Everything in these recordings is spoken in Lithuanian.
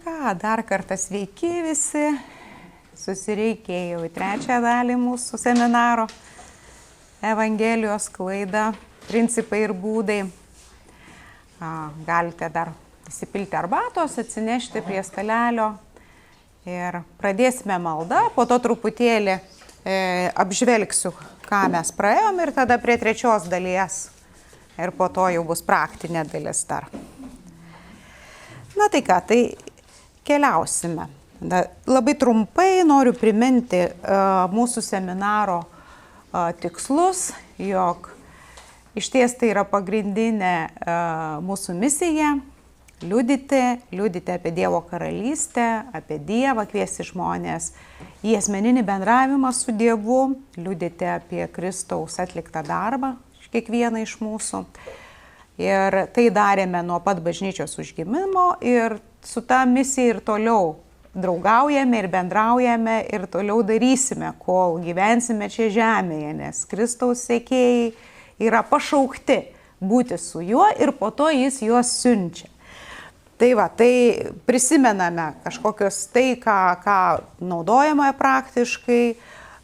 ką, dar kartą sveiki visi, susireikė jau į trečią dalį mūsų seminaro Evangelijos sklaida, principai ir būdai. Galite dar įsipilti arbatos, atsinešti prie stalelio ir pradėsime maldą, po to truputėlį apžvelgsiu, ką mes praėjom ir tada prie trečios dalies ir po to jau bus praktinė dalis dar. Na tai ką, tai keliausime. Labai trumpai noriu priminti mūsų seminaro tikslus, jog iš ties tai yra pagrindinė mūsų misija – liudyti apie Dievo karalystę, apie Dievą, kviesti žmonės į asmeninį bendravimą su Dievu, liudyti apie Kristaus atliktą darbą kiekvieną iš mūsų. Ir tai darėme nuo pat bažnyčios užgimimo ir su ta misija ir toliau draugaujame ir bendraujame ir toliau darysime, kol gyvensime čia žemėje, nes Kristaus sekėjai yra pašaukti būti su juo ir po to jis juos siunčia. Tai va, tai prisimename kažkokios tai, ką naudojame praktiškai,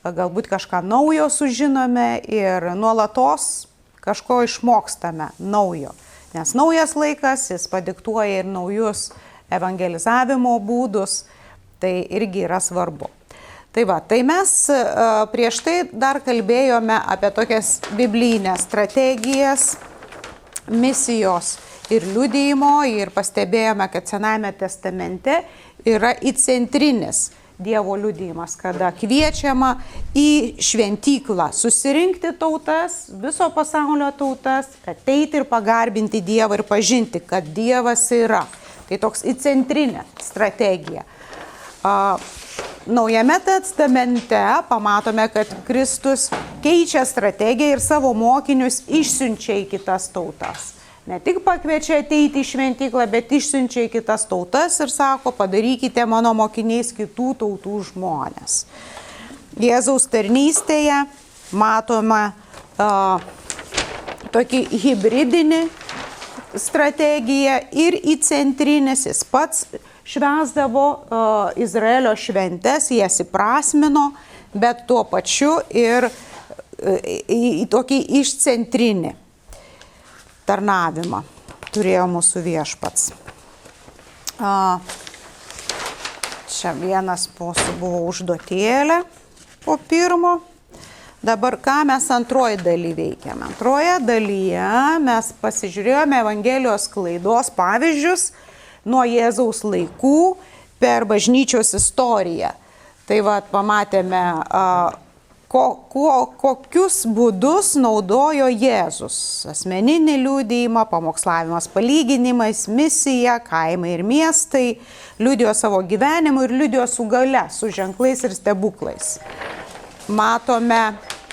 galbūt kažką naujo sužinome ir nuolatos kažko išmokstame naujo. Nes naujas laikas, jis padiktuoja ir naujus evangelizavimo būdus, tai irgi yra svarbu. Tai va, tai mes prieš tai dar kalbėjome apie tokias biblinės strategijas, misijos ir liudijimo ir pastebėjome, kad Senajame testamente yra įcentrinis Dievo liudijimas, kada kviečiama į šventyklą susirinkti tautas, viso pasaulio tautas, ateiti ir pagarbinti Dievą ir pažinti, kad Dievas yra. Tai toks įcentrinė strategija. Naujame testamente pamatome, kad Kristus keičia strategiją ir savo mokinius išsiunčia į kitas tautas. Ne tik pakviečia ateiti į šventyklą, bet išsiunčia į kitas tautas ir sako, padarykite mano mokiniais kitų tautų žmonės. Jėzaus tarnystėje matome tokį hibridinį strategiją ir įcentrinis. Jis pats švęsdavo Izraelio šventes, jas įprasmino, bet tuo pačiu ir į tokį išcentrinį tarnavimą turėjo mūsų viešpats. Čia vienas mūsų buvo užduotėlė po pirmo. Dabar ką mes antroji daly veikiame? Antroje dalyje mes pasižiūrėjome Evangelijos sklaidos pavyzdžius nuo Jėzaus laikų per bažnyčios istoriją. Tai va, pamatėme, kokius būdus naudojo Jėzus. Asmeninį liudijimą, pamokslavimas palyginimais, misija, kaimai ir miestai, liudijo savo gyvenimu ir liudijo su galia, su ženklais ir stebuklais.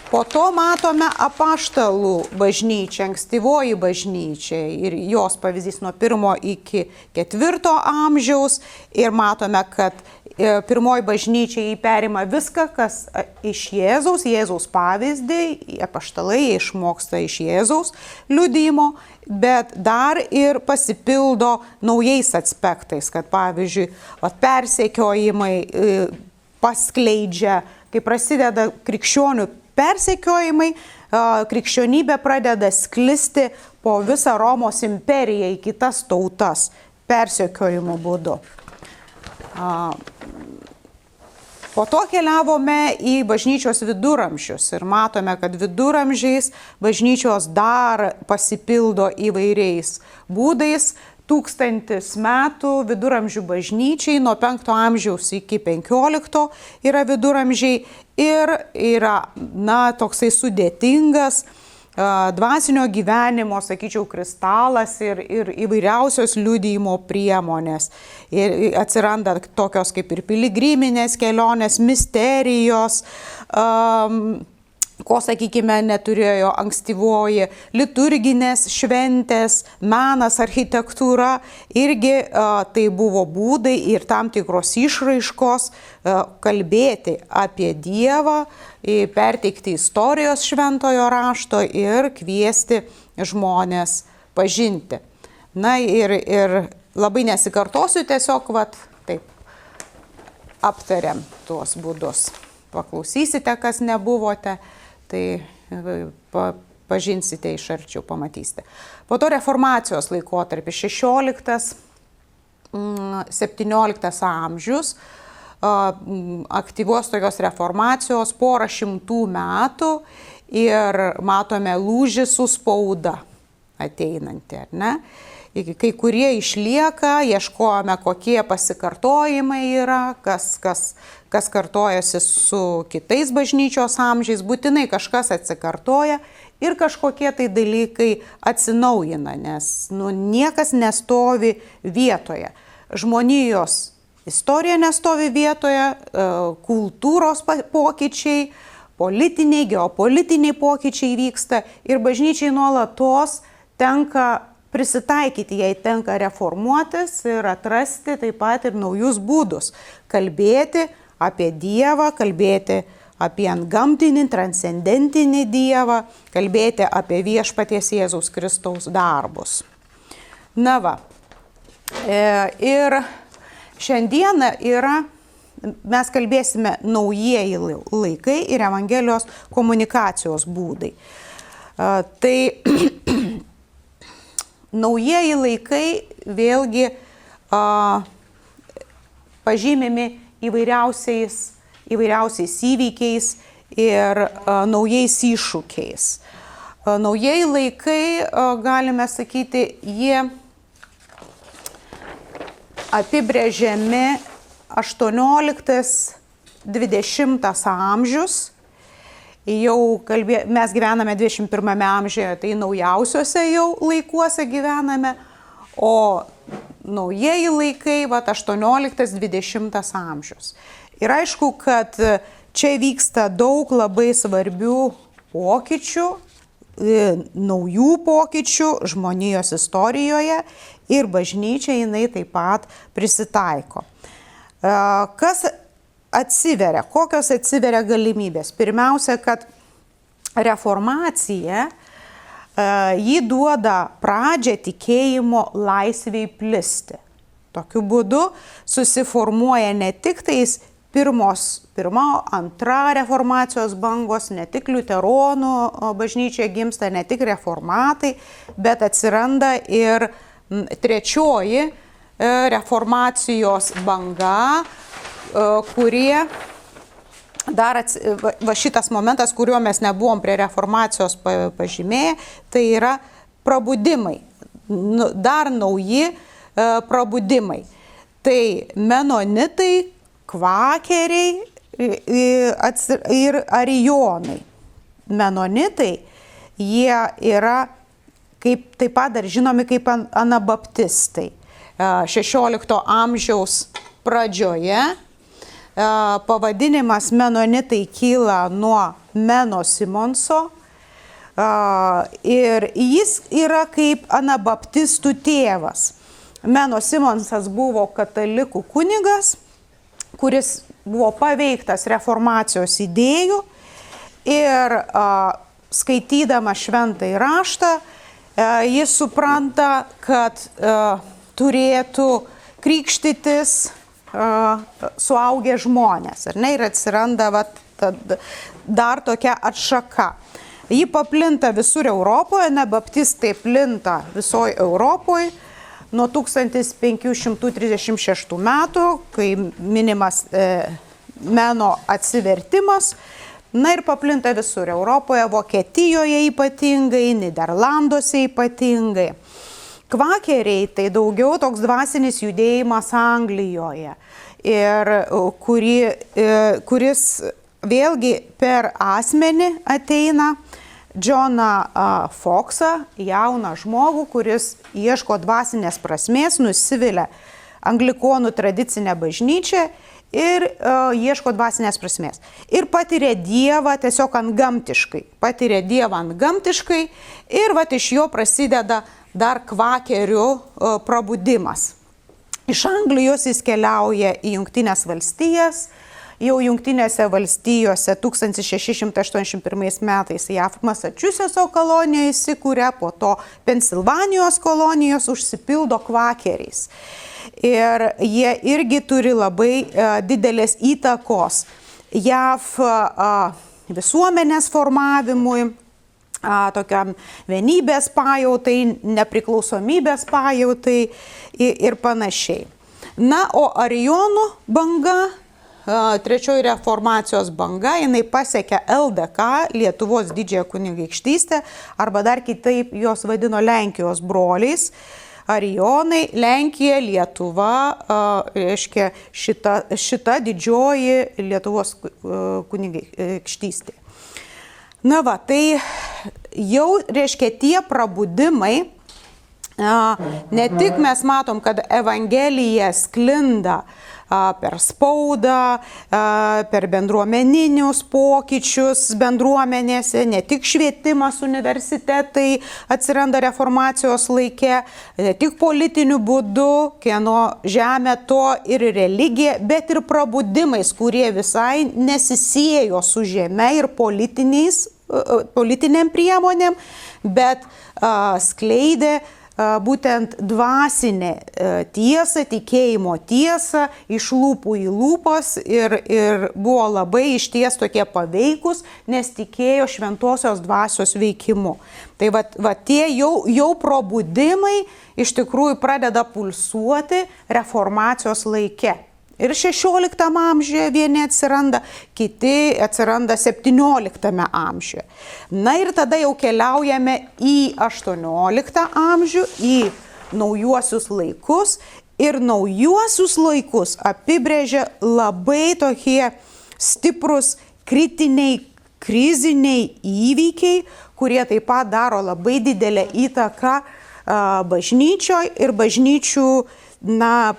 Po to matome apaštalų bažnyčią, ankstyvoji bažnyčia ir jos pavyzdys nuo 1 iki 4 amžiaus ir matome, kad pirmoji bažnyčia jį perima viską, kas iš Jėzaus pavyzdį, apaštalai išmoksta iš Jėzaus liudijimo, bet dar ir pasipildo naujais aspektais, kad pavyzdžiui, persekiojimai paskleidžia, kai prasideda krikščionių persekiojimai, krikščionybė pradeda sklisti po visą Romos imperiją į kitas tautas persekiojimo būdu. Po to keliavome į bažnyčios viduramžius ir matome, kad viduramžiais bažnyčios dar pasipildo įvairiais būdais. 1000 metų viduramžių bažnyčiai, nuo 5 amžiaus iki 15 yra viduramžiai ir yra, toksai sudėtingas dvasinio gyvenimo, sakyčiau, kristalas ir įvairiausios liudijimo priemonės. Ir atsiranda tokios kaip ir piligriminės kelionės, misterijos, ko, sakykime, neturėjo ankstyvoji, liturginės šventės, menas, architektūra, irgi tai buvo būdai ir tam tikros išraiškos kalbėti apie Dievą, perteikti istorijos šventojo rašto ir kviesti žmonės pažinti. Na ir labai nesikartosiu, tiesiog taip aptariam tuos būdus. Paklausysite, kas nebuvote, tai pažinsite iš arčiau, pamatysite. Po to reformacijos laikotarpis 16-17 amžius, aktyvios tokios reformacijos, porą šimtų metų ir matome lūžį su spauda ateinantį, ar ne? Kai kurie išlieka, ieškojame, kokie pasikartojimai yra, kas kartojasi su kitais bažnyčios amžiais, būtinai kažkas atsikartoja ir kažkokie tai dalykai atsinaujina, nes niekas nestovi vietoje. Žmonijos istorija nestovi vietoje, kultūros pokyčiai, politiniai, geopolitiniai pokyčiai vyksta ir bažnyčiai nuolatos tenka prisitaikyti, jai tenka reformuotis ir atrasti taip pat ir naujus būdus. Kalbėti apie Dievą, kalbėti apie antgamtinį, transcendentinį Dievą, kalbėti apie viešpaties Jėzaus Kristaus darbus. Na va, ir šiandieną mes kalbėsime naujieji laikai ir Evangelijos komunikacijos būdai. Tai naujieji laikai vėlgi pažymimi įvairiausiais įvykiais ir naujais iššūkiais. Naujieji laikai, galime sakyti, jie apibrėžiami 18-20 amžius. Mes gyvename 21 amžiuje, tai naujausiuose jau laikuose gyvename, o naujieji laikai 18-20 amžius. Ir aišku, kad čia vyksta daug labai svarbių pokyčių, naujų pokyčių žmonijos istorijoje ir bažnyčia jinai taip pat prisitaiko. Kas atsiveria, kokios atsiveria galimybės? Pirmiausia, kad reformacija jį duoda pradžią tikėjimo laisviai plisti. Tokiu būdu susiformuoja ne tik tais pirma, antra reformacijos bangos, ne tik liuteronų bažnyčioje gimsta, ne tik reformatai, bet atsiranda ir trečioji reformacijos banga, kurie dar šitas momentas, kuriuo mes nebuvom prie reformacijos pažymėję, tai yra prabudimai, dar nauji prabudimai. Tai menonitai, kvakeriai ir arijonai. Menonitai, jie yra taip pat dar žinomi kaip anabaptistai. 16 amžiaus pradžioje pavadinimas menonitai kyla nuo Meno Simonso ir jis yra kaip anabaptistų tėvas. Meno Simonsas buvo katalikų kunigas, kuris buvo paveiktas reformacijos idėjų ir skaitydama šventąjį raštą, jis supranta, kad turėtų krikštytis suaugę žmonės, ar ne, ir atsiranda dar tokia atšaka. Ji paplinta visur Europoje, baptistai plinta visoje Europoje nuo 1536 metų, kai minimas Meno atsivertimas, ir paplinta visur Europoje, Vokietijoje ypatingai, Niderlanduose ypatingai. Kvakeriai tai daugiau toks dvasinis judėjimas Anglijoje, ir kuris vėlgi per asmenį ateina Džoną Foksą, jauną žmogų, kuris ieško dvasinės prasmės, nusivilia anglikonų tradicinę bažnyčią ir ieško dvasinės prasmės. Ir patiria Dievą tiesiog antgamtiškai, ir iš jo prasideda dar kvakerių prabudimas. Iš Anglijos jis keliauja į Jungtines valstijas, jau Jungtinėse valstijose 1681 metais JAV Masačusetso kolonijoje įsikūrė, po to Pensilvanijos kolonijos užsipildo kvakeriais. ir jie irgi turi labai didelės įtakos JAV visuomenės formavimui, tokiam vienybės pajautai, nepriklausomybės pajautai ir panašiai. Na, o Arijonų banga, trečioji reformacijos banga, jinai pasiekė LDK, Lietuvos didžiąją kunigaikštystę, arba dar kitaip jos vadino Lenkijos broliais. Arijonai, Lenkija, Lietuva, reiškia šita didžioji Lietuvos kunigaikštystė. Na va, tai jau, reiškia, tie prabudimai, ne tik mes matom, kad Evangelija sklinda per spaudą, per bendruomeninius pokyčius bendruomenėse, ne tik švietimas, universitetai atsiranda reformacijos laike, ne tik politiniu būdu, kieno žemė to ir religija, bet ir prabudimais, kurie visai nesisiejo su žeme ir politiniam priemonėm, bet skleidė būtent dvasinė tiesa, tikėjimo tiesa iš lūpų į lūpas ir buvo labai išties tokie paveikus, nes tikėjo šventosios dvasios veikimu. Tai va tie jau probudimai iš tikrųjų pradeda pulsuoti reformacijos laike. Ir 16 amžiuje vieni atsiranda, kiti atsiranda 17 amžiuje. Na ir tada jau keliaujame į 18 amžių, į naujuosius laikus. Ir naujuosius laikus apibrėžia labai tokie stiprus kritiniai, kriziniai įvykiai, kurie taip pat daro labai didelę įtaką bažnyčioj ir bažnyčių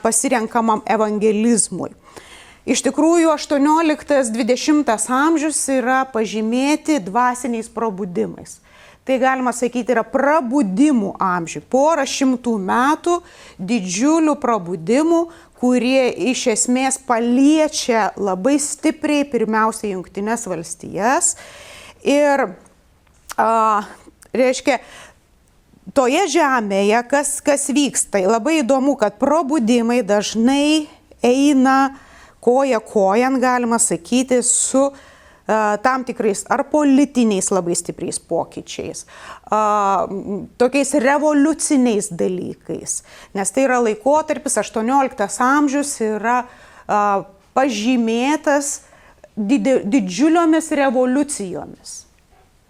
pasirenkamam evangelizmui. Iš tikrųjų, 18-20 amžius yra pažymėti dvasiniais prabudimais. Tai galima sakyti yra prabudimų amžių. Porą šimtų metų didžiulių prabudimų, kurie iš esmės paliečia labai stipriai pirmiausia Jungtines valstijas. Ir, reiškia, toje žemėje, kas vyksta, labai įdomu, kad probudimai dažnai eina koja kojan, galima sakyti, su tam tikrais ar politiniais labai stipriais pokyčiais, tokiais revoliuciniais dalykais. Nes tai yra laikotarpis, 18 amžius yra pažymėtas didžiuliomis revoliucijomis.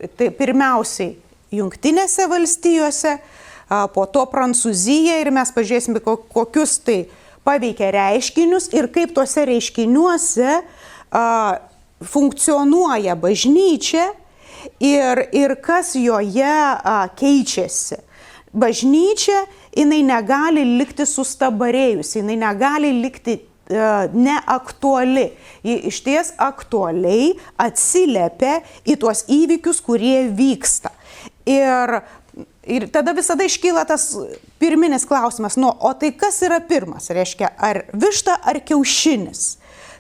Tai pirmiausiai Jungtinėse valstijose, po to Prancūzija ir mes pažiūrėsime, kokius tai paveikia reiškinius ir kaip tuose reiškiniuose funkcionuoja bažnyčia ir kas joje keičiasi. Bažnyčia, jinai negali likti sustabarėjusi, jinai negali likti neaktuali. Ji išties aktualiai atsiliepia į tuos įvykius, kurie vyksta. Ir tada visada iškyla tas pirminis klausimas, o tai kas yra pirmas? Reiškia, ar višta, ar kiaušinis?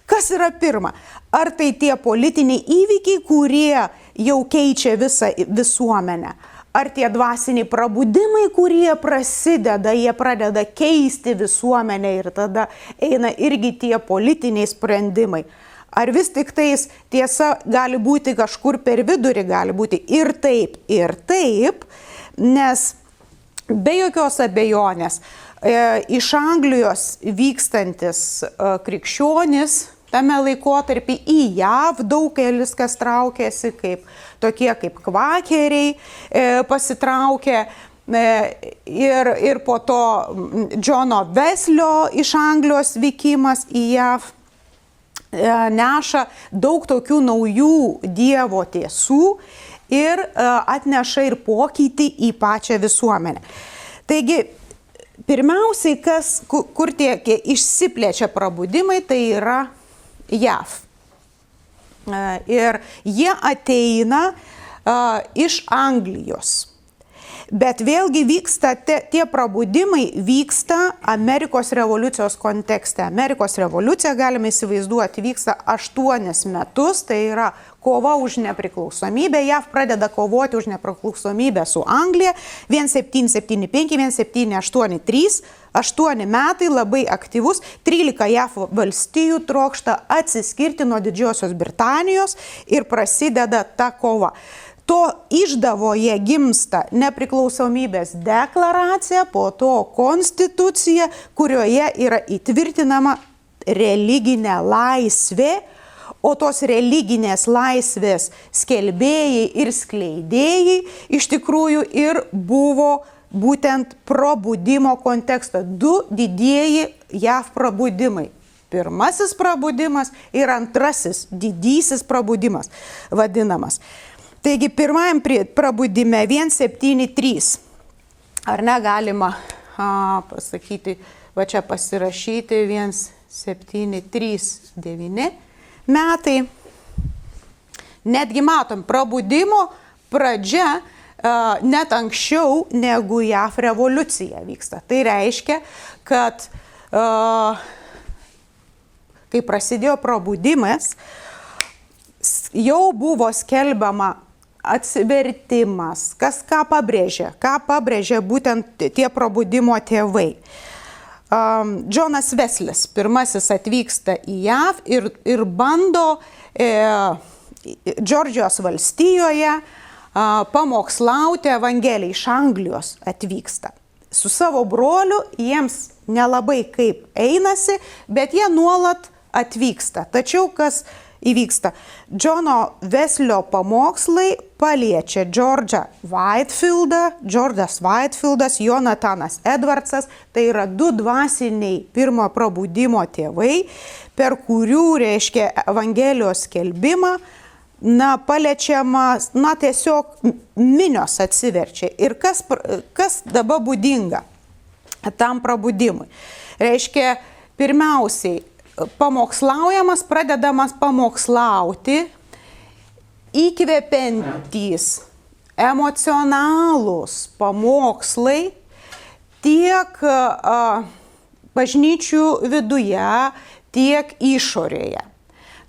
Kas yra pirma? Ar tai tie politiniai įvykiai, kurie jau keičia visą visuomenę? Ar tie dvasiniai prabudimai, kurie prasideda, jie pradeda keisti visuomenę ir tada eina irgi tie politiniai sprendimai? Ar vis tik tais tiesa gali būti kažkur per vidurį, gali būti ir taip, nes be jokios abejonės iš Anglijos vykstantis krikščionis tame laikotarpį į JAV daugelis kas traukėsi, tokie kaip kvakeriai pasitraukė ir po to Džono Veslio iš Anglijos vykimas į JAV neša daug tokių naujų Dievo tiesų ir atneša ir pokytį į pačią visuomenę. Taigi, pirmiausiai, kur tie išsiplečia prabudimai, tai yra JAV. Ir jie ateina iš Anglijos. Bet vėlgi vyksta, tie prabudimai vyksta Amerikos revoliucijos kontekste. Amerikos revoliucija, galime įsivaizduoti, vyksta 8 metus, tai yra kova už nepriklausomybę. JAV pradeda kovoti už nepriklausomybę su Anglija 1775, 1783, 8 metai labai aktyvus, 13 JAV valstijų trokšta atsiskirti nuo Didžiosios Britanijos ir prasideda ta kova. To išdavoje gimsta nepriklausomybės deklaracija, po to konstitucija, kurioje yra įtvirtinama religinė laisvė, o tos religinės laisvės skelbėjai ir skleidėjai iš tikrųjų ir buvo būtent probudimo konteksto. 2 didieji JAV probudimai. Pirmasis probudimas ir antrasis didysis probudimas vadinamas. Taigi pirmajam probudime 173. Ar negalima pasakyti, va čia pasirašyti 1739 metai. Netgi matom, probudimo pradžia net anksčiau negu JAV revoliucija vyksta. Tai reiškia, kad kai prasidėjo probudimas, jau buvo skelbiama atsivertimas, kas ką pabrėžė būtent tie probudimo tėvai. Džonas Veslis pirmasis atvyksta į JAV ir bando Džordžijos valstijoje pamokslauti Evangeliją. Iš Anglijos atvyksta. Su savo broliu jiems nelabai kaip einasi, bet jie nuolat atvyksta. Tačiau kas įvyksta? Džono Veslio pamokslai paliečia Džordžą Whitefieldą, Džordas Whitefieldas, Jonatanas Edwardsas, tai yra 2 dvasiniai pirmo probudimo tėvai, per kurių, reiškia, Evangelijos skelbimą, paliečiama, tiesiog minios atsiverčia. Ir kas dabar būdinga tam probudimui? Reiškia, pirmiausiai, pamokslaujamas, pradedamas pamokslauti, įkvepiantys, emocionalūs pamokslai tiek bažnyčių viduje, tiek išorėje.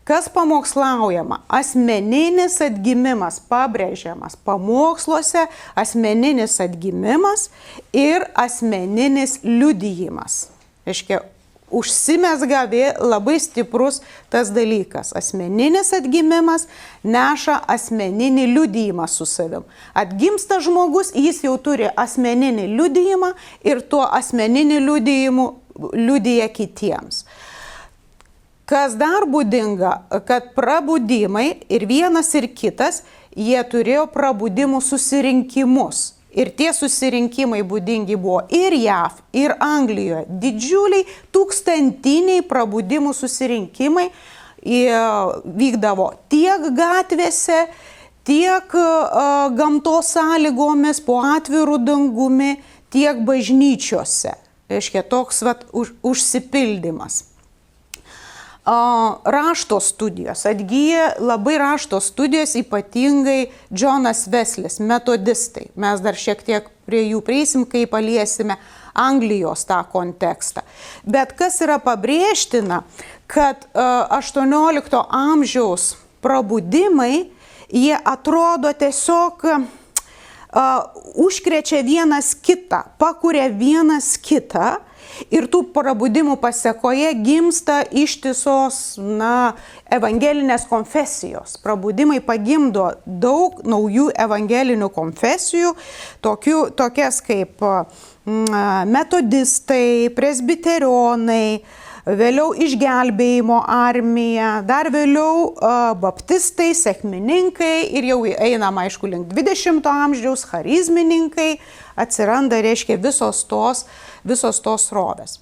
Kas pamokslaujama? Asmeninis atgimimas pabrėžiamas pamoksluose, asmeninis atgimimas ir asmeninis liudijimas. Reiškia, užsimezga labai stiprus tas dalykas. Asmeninis atgimimas neša asmeninį liudijimą su savim. Atgimsta žmogus, jis jau turi asmeninį liudijimą ir tuo asmeninį liudijimu liudija kitiems. Kas dar būdinga, kad prabudimai ir vienas ir kitas, jie turėjo prabudimų susirinkimus. Ir tie susirinkimai būdingi buvo ir JAV, ir Anglijoje. Didžiuliai tūkstantiniai prabudimų susirinkimai vykdavo tiek gatvėse, tiek gamtos sąlygomis, po atvirų dangumi, tiek bažnyčiose. Reiškia, toks užsipildymas. Rašto studijos, atgyja labai rašto studijos, ypatingai Džonas Veslis, metodistai. Mes dar šiek tiek prie jų prieisim, kai paliesime Anglijos tą kontekstą. Bet kas yra pabrėžtina, kad 18 amžiaus probudimai, jie atrodo tiesiog užkrečia vienas kitą, pakuria vienas kitą. Ir tų prabudimų pasekoje gimsta ištisos, evangelinės konfesijos. Prabudimai pagimdo daug naujų evangelinių konfesijų, tokias kaip metodistai, presbiterionai, vėliau išgelbėjimo armija, dar vėliau baptistai, sekmininkai ir jau einama, aišku, link 20 amžiaus, charizmininkai, atsiranda, reiškia, visos tos srovės.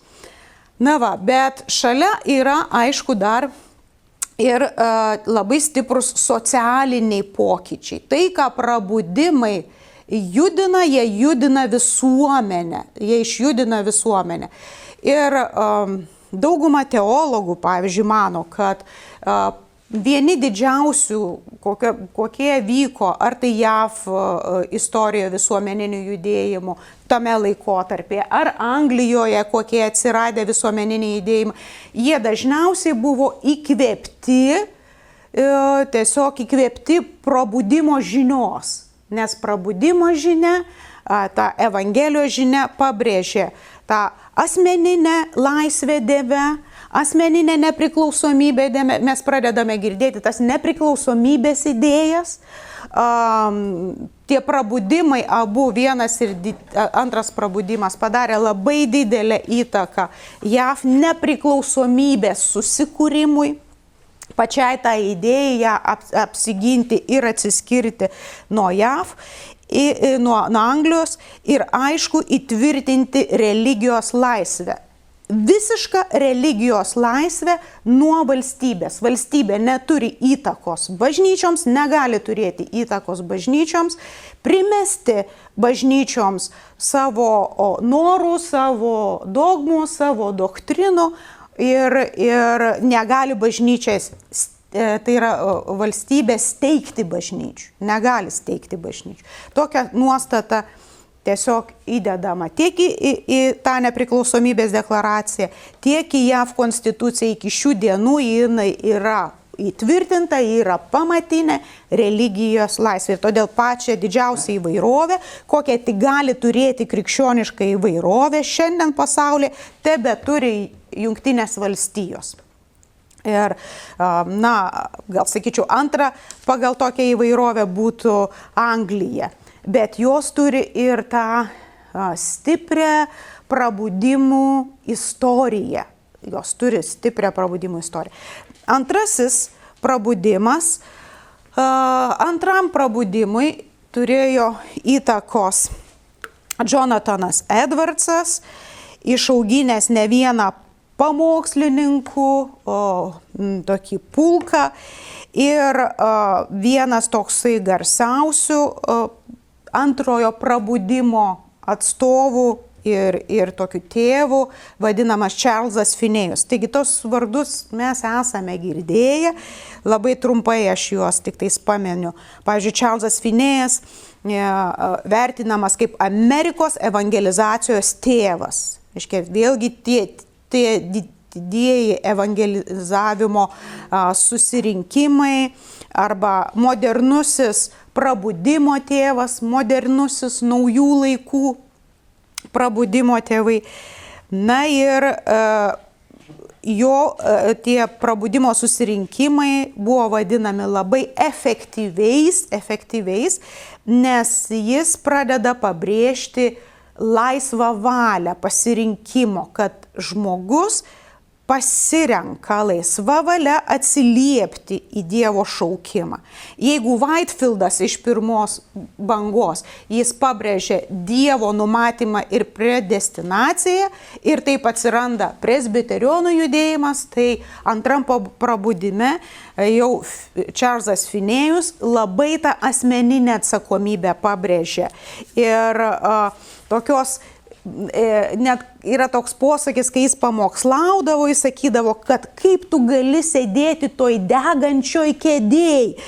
Bet šalia yra, aišku, dar ir labai stiprus socialiniai pokyčiai. Tai, ką prabudimai judina, jie judina visuomenę. Jie išjudina visuomenę. Ir dauguma teologų, pavyzdžiui, mano, kad vieni didžiausių, kokie vyko, ar tai JAV istorijoje visuomeninių judėjimų tame laikotarpyje, ar Anglijoje kokie atsiradę visuomeniniai judėjimai, jie dažniausiai buvo tiesiog įkvėpti probudimo žinios. Nes probudimo žinia, ta Evangelijos žinia pabrėžė tą asmeninę laisvę Dieve, asmeninę nepriklausomybę Dieve. Mes pradedame girdėti tas nepriklausomybės idėjas. Tie prabudimai abu, vienas ir antras prabudimas padarė labai didelę įtaką JAV nepriklausomybės susikūrimui, pačiai tą idėją apsiginti ir atsiskirti nuo JAV, nuo Anglijos ir aišku įtvirtinti religijos laisvę. Visiška religijos laisvė nuo valstybės. Valstybė neturi įtakos bažnyčioms, negali turėti įtakos bažnyčioms, primesti bažnyčioms savo norų, savo dogmų, savo doktrinų ir negali bažnyčiais, tai yra valstybė steigti bažnyčių, negali steigti bažnyčių. Tokia nuostata tiesiog įdedama tiek į tą nepriklausomybės deklaraciją, tiek į JAV konstituciją iki šių dienų jinai yra įtvirtinta, yra pamatinė religijos laisvė. Ir todėl pačią didžiausią įvairovę, kokią tik gali turėti krikščioniška įvairovė šiandien pasaulyje, tebe turi Jungtinės valstijos. Ir, gal sakyčiau, antra pagal tokią įvairovę būtų Anglija. Bet jos turi ir tą stiprią prabudimų istoriją. Jos turi stiprią prabudimų istoriją. Antrasis prabudimas, antram prabudimui turėjo įtakos Jonathanas Edwardsas, išauginęs ne vieną pamokslininkų, tokį pulką ir vienas toksai garsiausių antrojo prabudimo atstovų ir tokių tėvų, vadinamas Čarlzas Finėjus. Taigi tos vardus mes esame girdėję, labai trumpai aš juos tik tais paminiu. Pavyzdžiui, Čarlzas Finėjas vertinamas kaip Amerikos evangelizacijos tėvas. Iškia, vėlgi tie didieji evangelizavimo susirinkimai arba modernusis prabudimo tėvas, modernusis naujų laikų prabudimo tėvai. Na ir jo tie prabudimo susirinkimai buvo vadinami labai efektyviais, nes jis pradeda pabrėžti laisvą valią pasirinkimo, kad žmogus pasirenka laisva valia atsiliepti į Dievo šaukimą. Jeigu Whitefieldas iš pirmos bangos, jis pabrėžė Dievo numatymą ir predestinaciją ir taip atsiranda presbiterionų judėjimas, tai antram prabudime jau Čarlzas Finėjus labai tą asmeninę atsakomybę pabrėžė. Ir tokios net yra toks posakis, kai jis pamokslaudavo, jis sakydavo, kad kaip tu gali sėdėti toj degančioj kėdėj,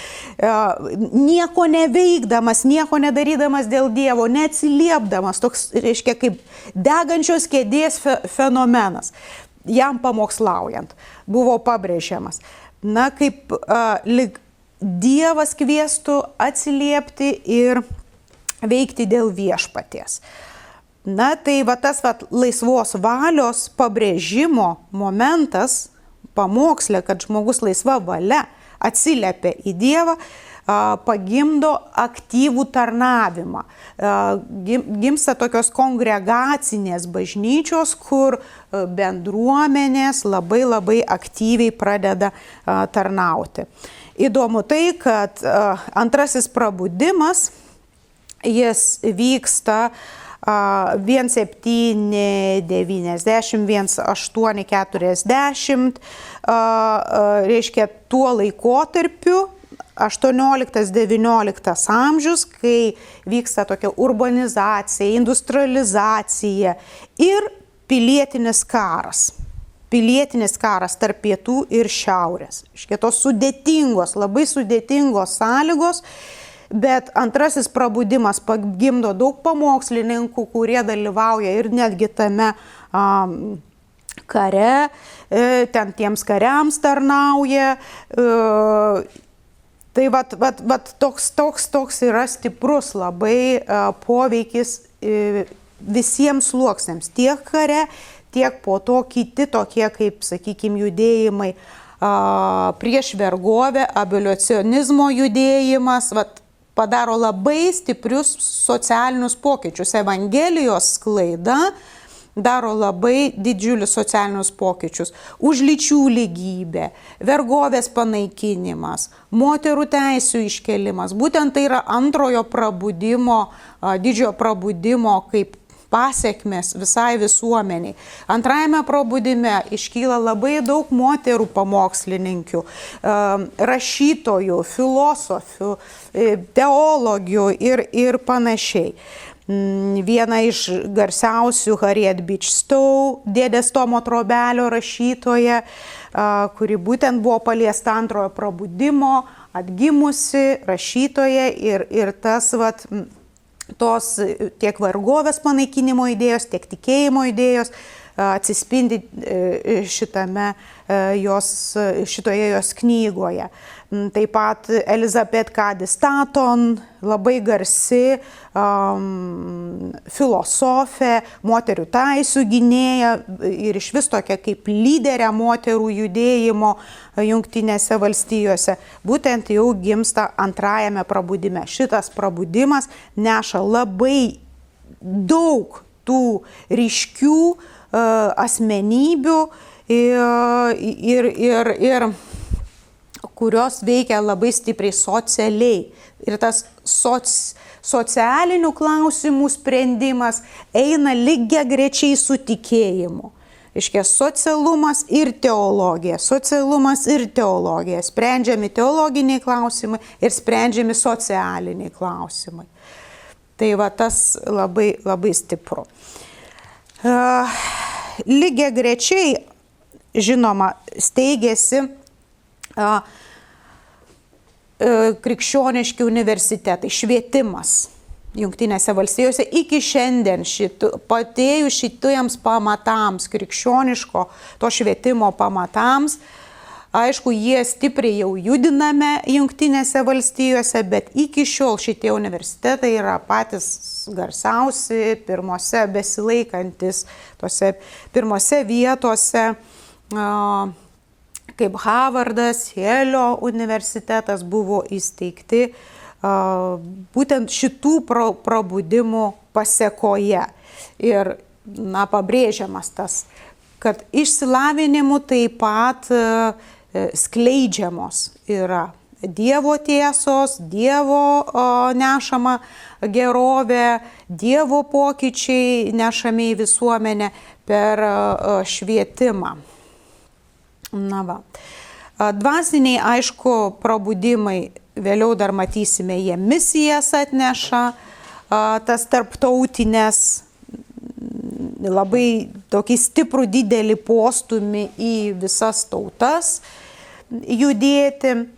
nieko neveikdamas, nieko nedarydamas dėl Dievo, neatsiliepdamas, toks, reiškia, kaip degančios kėdės fenomenas, jam pamokslaujant, buvo pabrėžiamas. Na, kaip lyg Dievas kviestų atsiliepti ir veikti dėl viešpaties. Na, tai tas laisvos valios pabrėžimo momentas pamoksle, kad žmogus laisva valia atsiliepia į Dievą, pagimdo aktyvų tarnavimą. Gimsta tokios kongregacinės bažnyčios, kur bendruomenės labai aktyviai pradeda tarnauti. Įdomu tai, kad antrasis prabudimas, jis vyksta 1790, 1840, reiškia tuo laikotarpiu, 18-19 amžius, kai vyksta tokia urbanizacija, industrializacija ir pilietinis karas. Pilietinis karas tarp pietų ir šiaurės. Iškia tos sudėtingos, labai sudėtingos sąlygos, bet antrasis prabudimas pagimdo daug pamokslininkų, kurie dalyvauja ir netgi tame kare, ten tiems kariams tarnauja. Tai toks yra stiprus labai poveikis visiems sluoksniams, tiek kare, tiek po to kiti tokie, kaip, sakykime, judėjimai prieš vergovę, abolicionizmo judėjimas, padaro labai stiprius socialinius pokyčius. Evangelijos sklaida daro labai didžiulius socialinius pokyčius. Už lyčių lygybę, vergovės panaikinimas, moterų teisių iškelimas. Būtent tai yra antrojo prabudimo, didžiojo prabudimo kaip pasiekmes visai visuomeniai. Antrajame prabudime iškyla labai daug moterų pamokslininkių, rašytojų, filosofių, teologių ir panašiai. Viena iš garsiausių Harriet Beecher Stowe, dėdės Tomo Trobelio rašytoja, kuri būtent buvo paliesta antrojo prabudimo, atgimusi rašytoja ir tas tos tiek vergovės panaikinimo idėjos, tiek tikėjimo idėjos atsispindi šitoje jos knygoje. Taip pat Elizabeth Cady Stanton, labai garsi filosofė, moterių teisių gynėja ir iš vis tokia kaip lyderė moterų judėjimo Jungtinėse valstijose, būtent jau gimsta antrajame prabudime. Šitas prabudimas neša labai daug tų ryškių asmenybių ir kurios veikia labai stipriai socialiai. Ir tas socialinių klausimų sprendimas eina lygiagrečiai su tikėjimu. Iškia, socialumas ir teologija. Sprendžiami teologiniai klausimai ir sprendžiami socialiniai klausimai. Tai tas labai, labai stipru. Lygiagrečiai, žinoma, steigėsi krikščioniški universitetai, švietimas Jungtinėse valstijose iki šiandien patėjus šitiems pamatams, krikščioniško to švietimo pamatams. Aišku, jie stipriai jau judiname Jungtinėse valstijose, bet iki šiol šitie universitetai yra patys garsiausi, pirmose besilaikantis, tose pirmose vietose, kaip Harvardas, Jelio universitetas buvo įsteigti būtent šitų prabudimų pasekoje. Ir pabrėžiamas tas, kad išsilavinimu taip pat skleidžiamos yra Dievo tiesos, Dievo nešama gerovė, Dievo pokyčiai nešami į visuomenę per švietimą. Dvasiniai, aišku, prabudimai, vėliau dar matysime, jie misijas atneša, tas tarptautinės, labai tokį stiprų didelį postūmį į visas tautas judėti.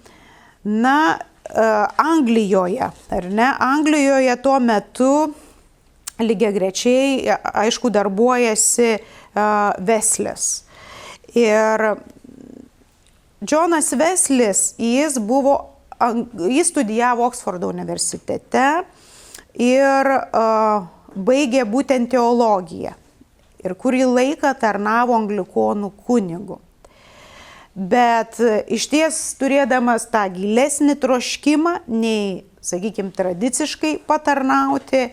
Anglijoje, ar ne? Anglijoje tuo metu lygiagrečiai, aišku, darbuojasi Wesleys. Ir Johnas Wesley's, jis studijavo Oksfordo universitete ir baigė būtent teologiją. Ir kurį laiką tarnavo anglikonų kunigu. Bet išties turėdamas tą gilesnį troškimą, nei, sakykime, tradiciškai patarnauti,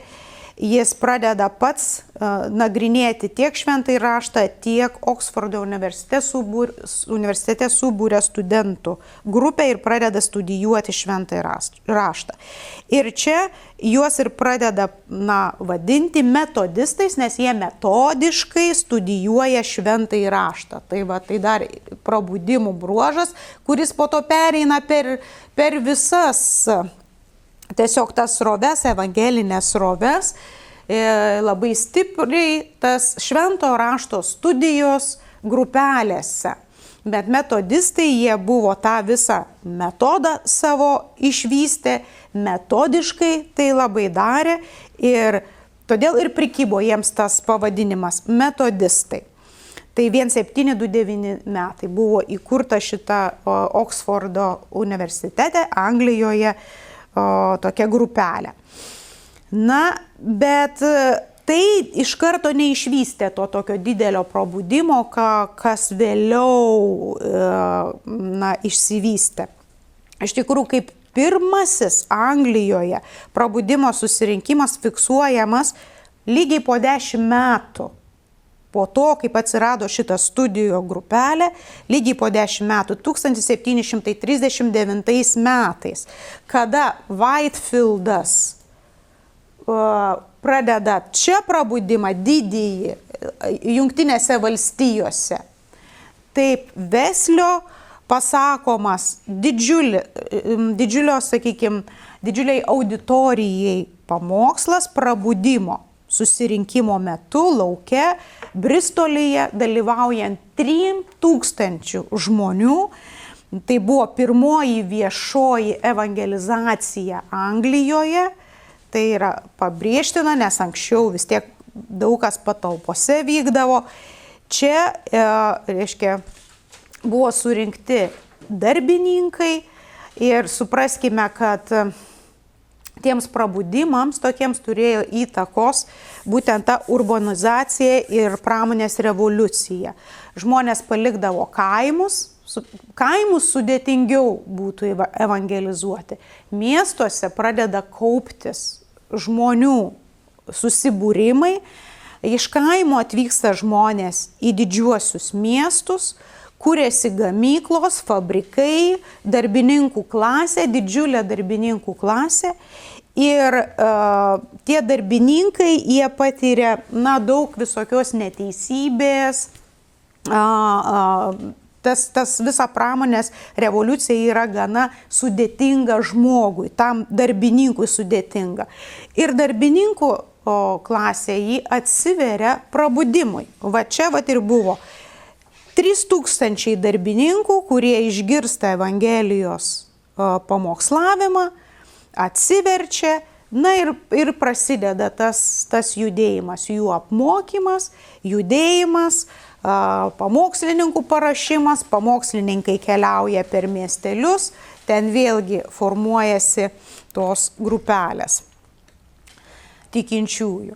jis pradeda pats nagrinėti tiek šventąjį raštą, tiek Oksfordo universitete subūrė studentų grupę ir pradeda studijuoti šventąjį raštą. Ir čia juos ir pradeda vadinti metodistais, nes jie metodiškai studijuoja šventąjį raštą. Tai dar prabudimų bruožas, kuris po to pereina per visas tiesiog tas sroves, evangelinės sroves, labai stipriai tas švento rašto studijos grupelėse. Bet metodistai, jie buvo tą visą metodą savo išvystę, metodiškai tai labai darė ir todėl ir prikibo jiems tas pavadinimas metodistai. Tai 1729 metai buvo įkurta šita Oksfordo universitete, Anglijoje, tokia grupelė. Bet Tai iš karto neišvystė to tokio didelio probudimo, kas vėliau išsivystė. Iš tikrųjų, kaip pirmasis Anglijoje probudimo susirinkimas fiksuojamas lygiai po 10 metų. Po to, kaip atsirado šita studijų grupelė, lygiai po 10 metų, 1739 metais, kada Whitefieldas pradeda čia probudimą didįjį Jungtinėse valstijose. Taip, Weslio pasakomas didžiuliai auditorijai pamokslas probudimo susirinkimo metu lauke Bristolyje dalyvaujant 3000 žmonių. Tai buvo pirmoji viešoji evangelizacija Anglijoje. Tai yra pabrėžtina, nes anksčiau vis tiek daug kas patalpose vykdavo. Čia, reiškia, buvo surinkti darbininkai ir supraskime, kad tiems probudimams tokiems turėjo įtakos būtent ta urbanizacija ir pramonės revoliucija. Žmonės palikdavo kaimus sudėtingiau būtų evangelizuoti. Miestuose pradeda kauptis žmonių susibūrimai, iš kaimo atvyksta žmonės į didžiuosius miestus, kūrėsi gamyklos, fabrikai, darbininkų klasė, didžiulė darbininkų klasė. Ir tie darbininkai, jie patiria daug visokios neteisybės. Tas visa pramonės revoliucija yra gana sudėtinga žmogui, tam darbininkui sudėtinga. Ir darbininkų klasė jį atsiveria probudimui. Va čia ir buvo 3000 darbininkų, kurie išgirsta Evangelijos pamokslavimą, atsiverčia, ir prasideda tas judėjimas, jų apmokymas, judėjimas, pamokslininkų parašymas, pamokslininkai keliauja per miestelius, ten vėlgi formuojasi tos grupelės tikinčiųjų.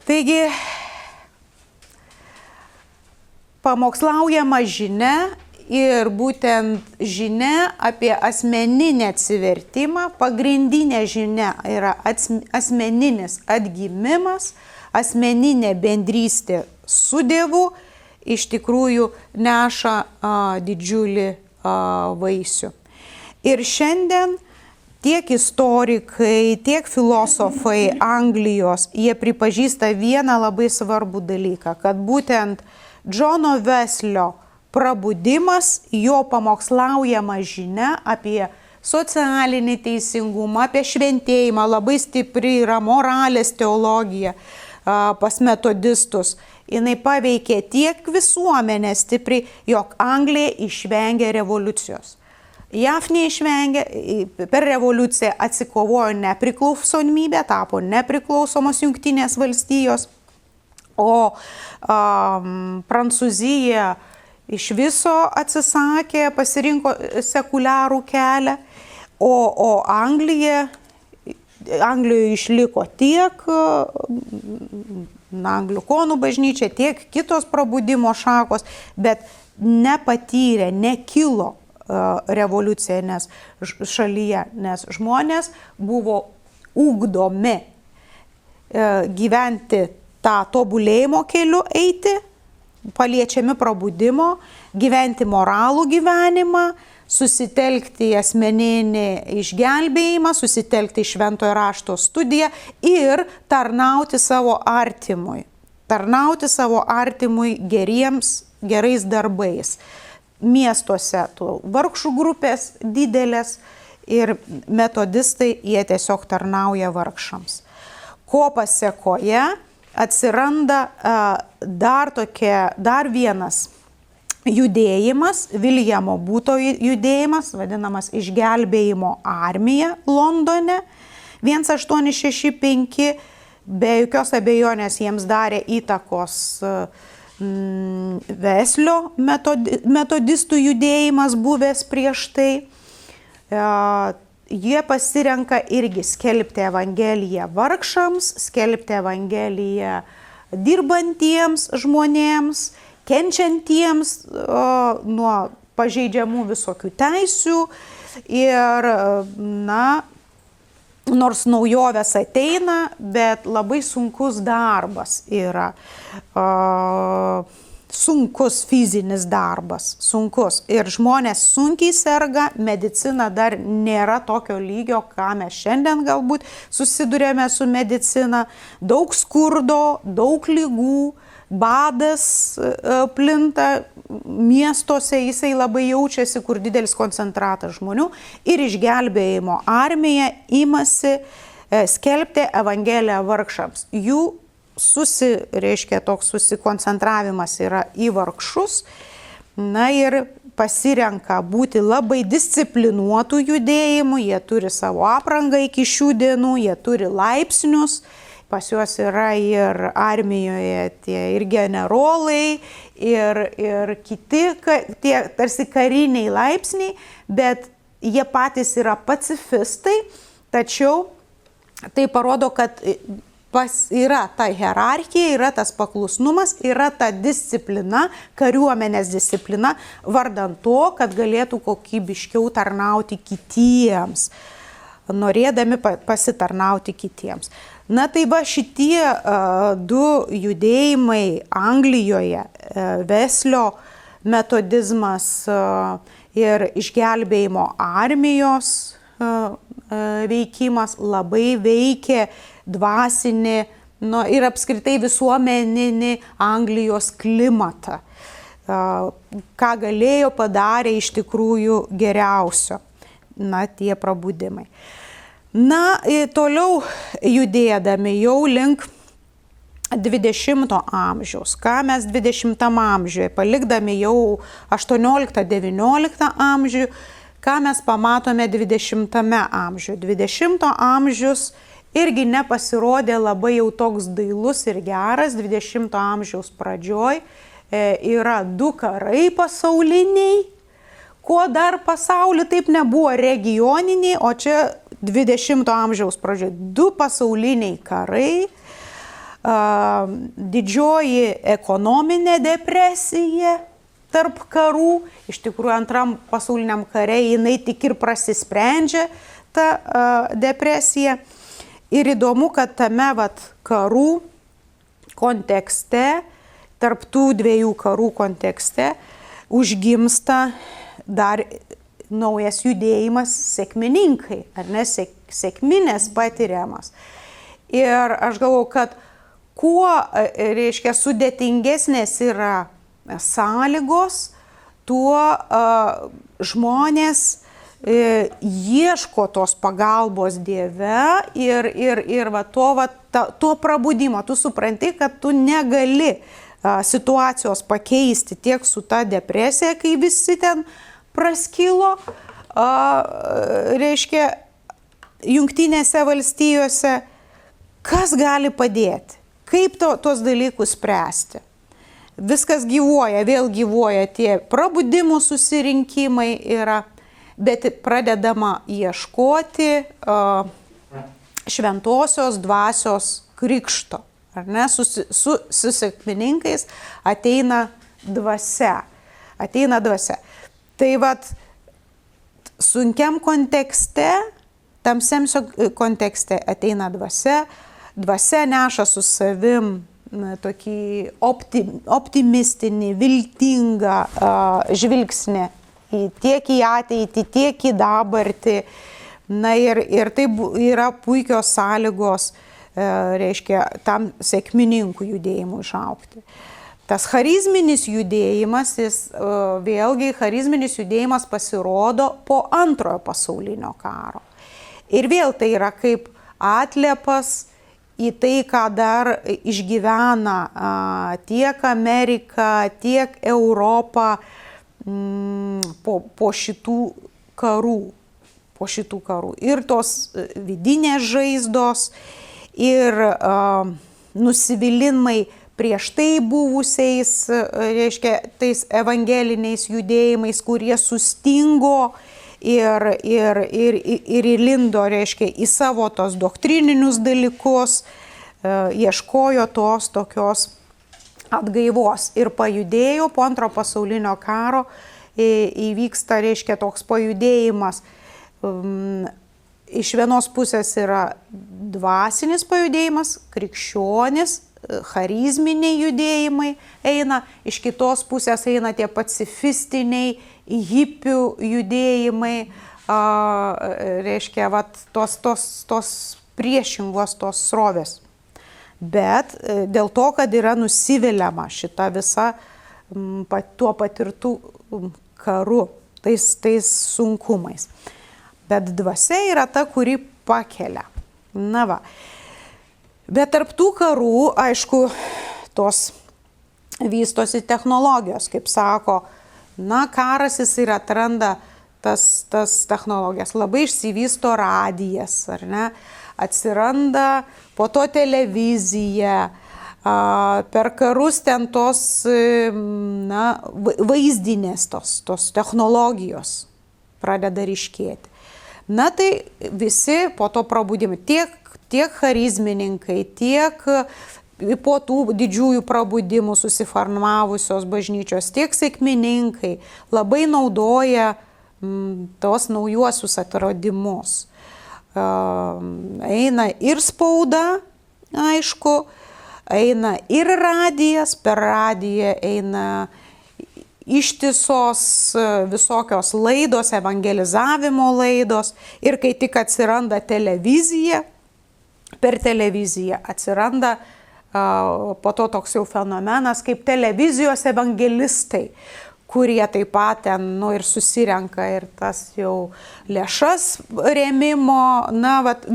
Taigi, pamokslaujama žinia ir būtent žinia apie asmeninį atsivertimą, pagrindinė žinia yra asmeninis atgimimas, asmeninė bendrystė su Dievu, iš tikrųjų neša didžiulį vaisių. Ir šiandien tiek istorikai, tiek filosofai Anglijos, jie pripažįsta vieną labai svarbų dalyką, kad būtent Džono Weslio prabudimas, jo pamokslaujama žinia apie socialinį teisingumą, apie šventėjimą, labai stipri yra moralės teologija pas metodistus. Jinai paveikė tiek visuomenę stipriai, jog Anglija išvengė revoliucijos. JAV neišvengė, per revoliuciją atsikovojo nepriklausomybę, tapo nepriklausomos Jungtinės valstijos, o Prancūzija iš viso atsisakė, pasirinko sekuliarų kelią, o Anglijoje išliko tiek anglikonų bažnyčia, tiek kitos probudimo šakos, bet nepatyrė, nekilo revoliucija šalyje, nes žmonės buvo ugdomi gyventi tą tobulėjimo keliu eiti, paliečiami probudimo, gyventi moralų gyvenimą, susitelkti į asmeninį išgelbėjimą, susitelkti į šventojo rašto studiją ir tarnauti savo artimui. Tarnauti savo artimui gerais darbais. Miestuose vargšų grupės didelės ir metodistai jie tiesiog tarnauja vargšams. Ko pasekoje atsiranda dar vienas judėjimas, Viljamo Būto judėjimas, vadinamas išgelbėjimo armija Londone, 1865, be jokios abejonės jiems darė įtakos Weslio metodistų judėjimas buvęs prieš tai. jie pasirenka irgi skelbti Evangeliją vargšams, skelbti Evangeliją dirbantiems žmonėms, kenčiantiems nuo pažeidžiamų visokių teisių. Ir, nors naujovės ateina, bet labai sunkus darbas yra. Sunkus fizinis darbas, sunkus. Ir žmonės sunkiai serga, medicina dar nėra tokio lygio, ką mes šiandien galbūt susidurėme su medicina. Daug skurdo, daug ligų, badas plinta miestuose, jisai labai jaučiasi, kur didelis koncentratas žmonių. Ir išgelbėjimo armija imasi skelbti Evangeliją vargšams. Jų toks susikoncentravimas yra į vargšus, ir pasirenka būti labai disciplinuotų judėjimų, jie turi savo aprangą iki šių dienų, jie turi laipsnius, pas juos yra ir armijoje tie ir generolai, ir kiti tie tarsi kariniai laipsniai, bet jie patys yra pacifistai, tačiau tai parodo, kad yra ta hierarchija, yra tas paklusnumas, yra ta disciplina, kariuomenės disciplina, vardan to, kad galėtų kokybiškiau tarnauti kitiems, norėdami pasitarnauti kitiems. Tai va šitie du judėjimai Anglijoje, Veslio metodizmas ir išgelbėjimo armijos veikimas labai veikė dvasinį ir apskritai visuomeninį Anglijos klimatą. Ką galėjo padarė iš tikrųjų geriausio, tie prabudimai. Toliau judėdami jau link 20 amžiaus. Ką mes 20 amžiuje, palikdami jau 18-19 amžių, ką mes pamatome 20 amžiuje. 20 amžius irgi nepasirodė labai jau toks dailus ir geras. 20 amžiaus pradžioj yra du karai pasauliniai, ko dar pasauly taip nebuvo, regioniniai, o čia 20 amžiaus pradžioj du pasauliniai karai, didžioji ekonominė depresija tarp karų, iš tikrųjų antram pasauliniam kare jinai tik ir prasisprendžia ta depresija. Ir įdomu, kad tame karų kontekste, tarp tų dviejų karų kontekste, užgimsta dar naujas judėjimas sekmininkai, ar ne, sekminės patiriamas. Ir aš galvoju, kad kuo, sudėtingesnės yra sąlygos, tuo žmonės ieško tos pagalbos Dieve ir to prabudimo. Tu supranti, kad tu negali situacijos pakeisti tiek su ta depresija, kai visi ten praskilo, Jungtinėse valstijose, kas gali padėti, kaip tuos dalykus spręsti. Viskas gyvuoja, vėl gyvuoja tie prabudimų susirinkimai yra, bet pradedama ieškoti šventosios dvasios krikšto. Ar ne? Su sekmininkais ateina dvasia. Tai sunkiam kontekste, tamsiam kontekste ateina dvasia. Dvasia neša su savim tokį optimistinį, viltingą žvilgsnį tiek į ateitį, tiek į dabartį. Ir tai yra puikios sąlygos, tam sekmininkų judėjimui išaugti. Tas charizminis judėjimas, charizminis judėjimas pasirodo po antrojo pasaulinio karo. Ir vėl tai yra kaip atliepas į tai, ką dar išgyvena tiek Amerika, tiek Europa po šitų karų. Ir tos vidinės žaizdos, ir nusivylimai prieš tai buvusiais, tais evangeliniais judėjimais, kurie sustingo ir įlindo, reiškia, į savo tos doktrininius dalykus, ieškojo tos tokios atgaivos ir pajudėjo po Antro pasaulinio karo, įvyksta, reiškia, toks pajudėjimas. Iš vienos pusės yra dvasinis pajudėjimas, krikščionis, charizminiai judėjimai eina, iš kitos pusės eina tie pacifistiniai, hipių judėjimai, reiškia, tos priešingos tos srovės. Bet dėl to, kad yra nusiviliama šita visa tuo patirtų karu, tais sunkumais. Bet dvasia yra ta, kuri pakelia. Na va. Bet tarp tų karų, aišku, tos vystosi technologijos, kaip sako, karas jis ir atranda tas technologijas. Labai išsivysto radijas, ar ne? Atsiranda po to televizija, per karus ten tos vaizdinės, tos technologijos pradeda ryškėti. Tai visi po to prabudimai, tiek charizmininkai, tiek po tų didžiųjų prabudimų susiformavusios bažnyčios, tiek sekmininkai labai naudoja tos naujuosius atradimus. Eina ir spauda, aišku, eina ir radijas, per radiją eina ištisos visokios laidos, evangelizavimo laidos ir kai tik atsiranda televizija, per televiziją atsiranda po to toks jau fenomenas kaip televizijos evangelistai, kurie taip pat ten ir susirenka ir tas jau lėšas rėmimo,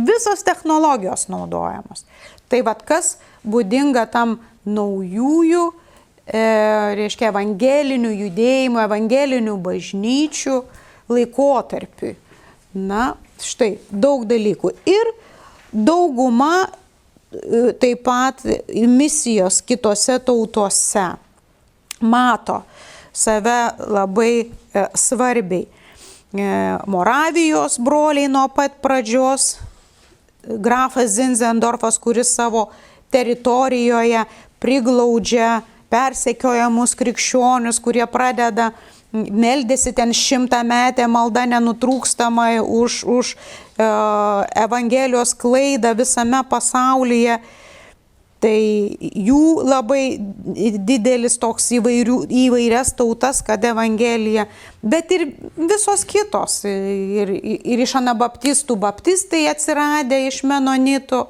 visos technologijos naudojamos. Tai kas būdinga tam naujųjų, reiškia, evangelinių judėjimų, evangelinių bažnyčių laikotarpiui. Štai, daug dalykų. Ir dauguma taip pat misijos kitose tautose mato save labai svarbiai. Moravijos broliai nuo pat pradžios, grafas Zinzendorfas, kuris savo teritorijoje priglaudžia persekiojamus krikščionius, kurie pradeda meldėsi ten 100-metę maldą nenutrūkstamai už Evangelijos sklaidą visame pasaulyje. Tai jų labai didelis toks įvairias tautas, kad Evangelija, bet ir visos kitos. Ir iš anabaptistų baptistai atsiradę iš menonitų,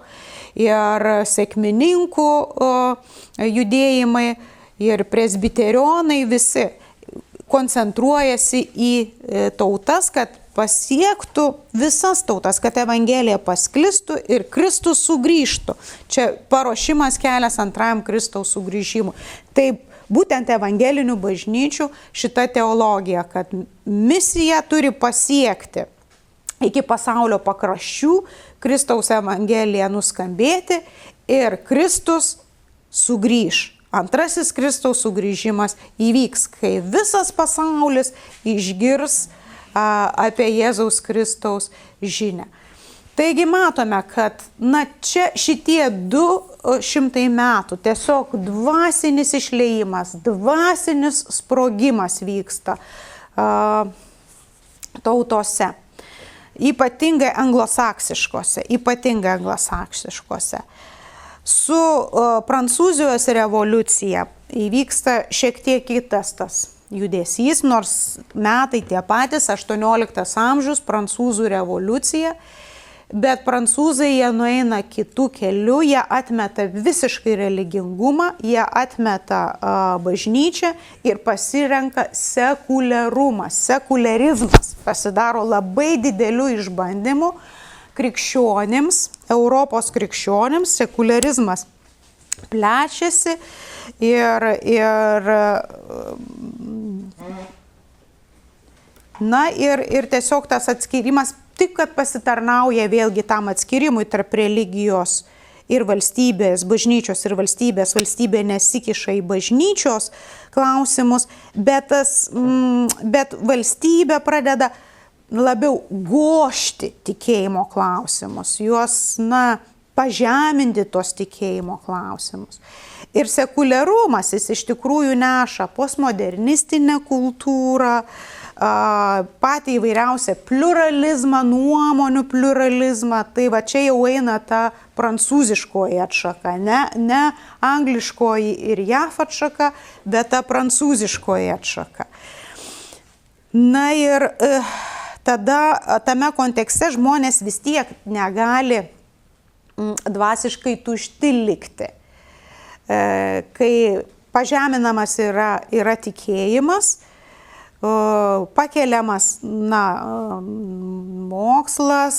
ir sekmininkų judėjimai, ir presbiterionai visi koncentruojasi į tautas, kad pasiektų visas tautas, kad Evangelija pasklistų ir Kristus sugrįžtų. Čia paruošimas kelias antrajam Kristaus sugrįžimui. Tai būtent evangelinių bažnyčių šita teologija, kad misija turi pasiekti iki pasaulio pakraščių, Kristaus Evangelija nuskambėti ir Kristus sugrįž. Antrasis Kristaus sugrįžimas įvyks, kai visas pasaulis išgirs apie Jėzaus Kristaus žinią. Taigi matome, kad čia šitie 200 metų tiesiog dvasinis išliejimas, dvasinis sprogimas vyksta tautose, ypatingai anglosaksiškose. Su Prancūzijos revoliucija įvyksta šiek tiek kitas tas judesys, nors metai tie patys, 18 amžius, prancūzų revoliucija, bet prancūzai jie nueina kitų kelių, jie atmeta visiškai religingumą, jie atmeta bažnyčią ir pasirenka sekuliarumas. Sekularizmas pasidaro labai didelių išbandymų krikščionims, Europos krikščionims, sekularizmas plečiasi ir tiesiog tas atskyrimas tik, kad pasitarnauja vėlgi tam atskyrimui tarp religijos ir valstybės, bažnyčios ir valstybės. Valstybė nesikiša į bažnyčios klausimus, bet valstybė pradeda labiau gošti tikėjimo klausimus, juos, pažeminti tos tikėjimo klausimus. Ir sekuliarumas, jis iš tikrųjų neša postmodernistinę kultūrą, patį įvairiausią pluralizmą, nuomonių pluralizmą. Tai va čia jau eina ta prancūziškoji atšaka, ne angliškoji ir JAF atšaka, bet ta prancūziškoji atšaka. Na ir tada tame kontekste žmonės vis tiek negali dvasiškai tušti likti. Kai pažeminamas yra tikėjimas, pakeliamas mokslas,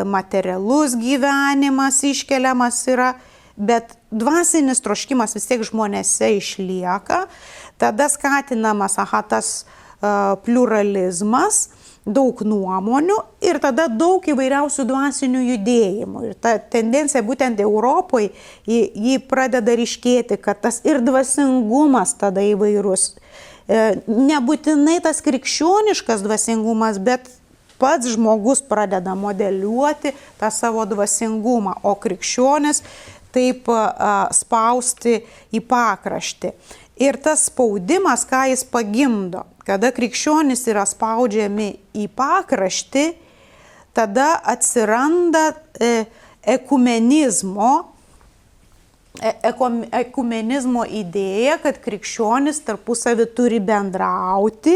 materialus gyvenimas iškeliamas yra, bet dvasinis troškimas vis tiek žmonėse išlieka, tada skatinamas tas pluralizmas, daug nuomonių ir tada daug įvairiausių dvasinių judėjimų. Ir ta tendencija būtent Europoje, jį pradeda ryškėti, kad tas ir dvasingumas tada įvairus. Nebūtinai tas krikščioniškas dvasingumas, bet pats žmogus pradeda modeliuoti tą savo dvasingumą, o krikščionis taip spausti į pakraštį. Ir tas spaudimas, ką jis pagimdo, kada krikščionys yra spaudžiami į pakraštį, tada atsiranda ekumenizmo idėja, kad krikščionys tarpusavį turi bendrauti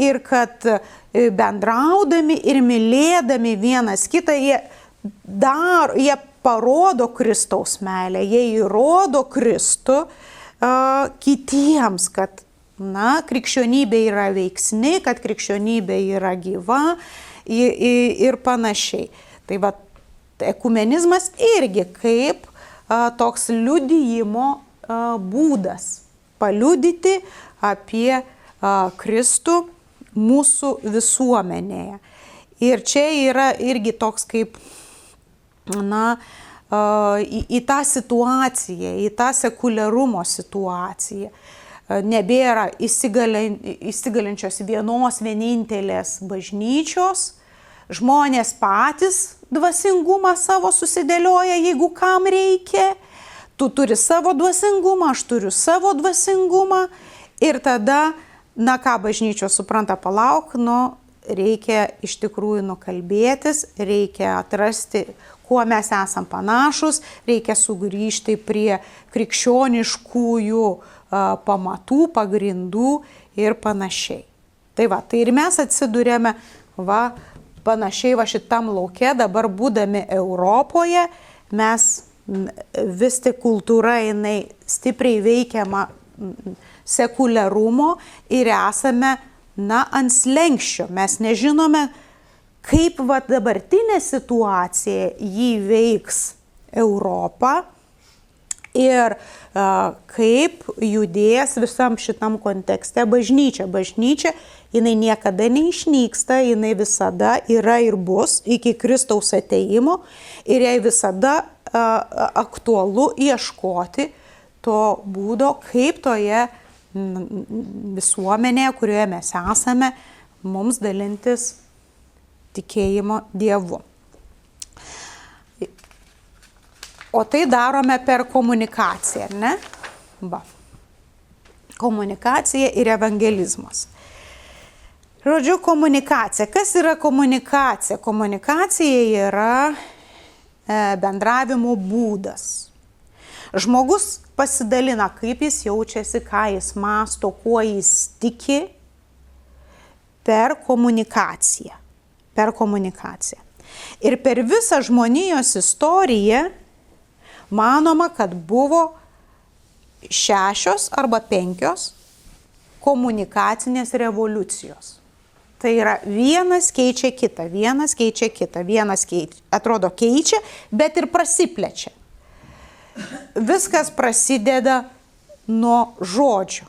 ir kad bendraudami ir mylėdami vienas kitą, jie parodo Kristaus meilę, jie įrodo Kristų kitiems, kad krikščionybė yra veiksni, kad krikščionybė yra gyva ir panašiai. Tai va, ekumenizmas irgi kaip toks liudijimo būdas paliudyti apie Kristų mūsų visuomenėje. Ir čia yra irgi toks kaip, į tą situaciją, į tą sekuliarumo situaciją. Nebėra įsigalinčios vienos vienintelės bažnyčios, žmonės patys dvasingumą savo susidėlioja, jeigu kam reikia, tu turi savo dvasingumą, aš turiu savo dvasingumą ir tada, ką bažnyčios supranta, palauk, reikia iš tikrųjų nukalbėtis, reikia atrasti, kuo mes esam panašus, reikia sugrįžti prie krikščioniškųjų pamatų, pagrindų ir panašiai. Tai ir mes atsidūrėme panašiai šitam lauke, dabar būdami Europoje, mes vis tik kultūra jinai stipriai veikiama sekuliarumo ir esame ant slenksčio. Mes nežinome, kaip dabartinė situacija jį veiks Europą ir kaip judės visam šitam kontekste bažnyčia. Bažnyčia, jinai niekada neišnyksta, jinai visada yra ir bus iki Kristaus atėjimo ir jai visada aktualu ieškoti to būdo, kaip toje visuomenėje, kurioje mes esame, mums dalintis tikėjimo Dievu. O tai darome per komunikaciją, ne? Komunikacija ir evangelizmas. Žodžiu, komunikacija. Kas yra komunikacija? Komunikacija yra bendravimo būdas. Žmogus pasidalina, kaip jis jaučiasi, ką jis mąsto, kuo jis tiki per komunikaciją. Per komunikaciją. Ir per visą žmonijos istoriją manoma, kad buvo 6 arba 5 komunikacinės revoliucijos. Tai yra vienas keičia kitą, vienas atrodo keičia, bet ir prasiplečia. Viskas prasideda nuo žodžių,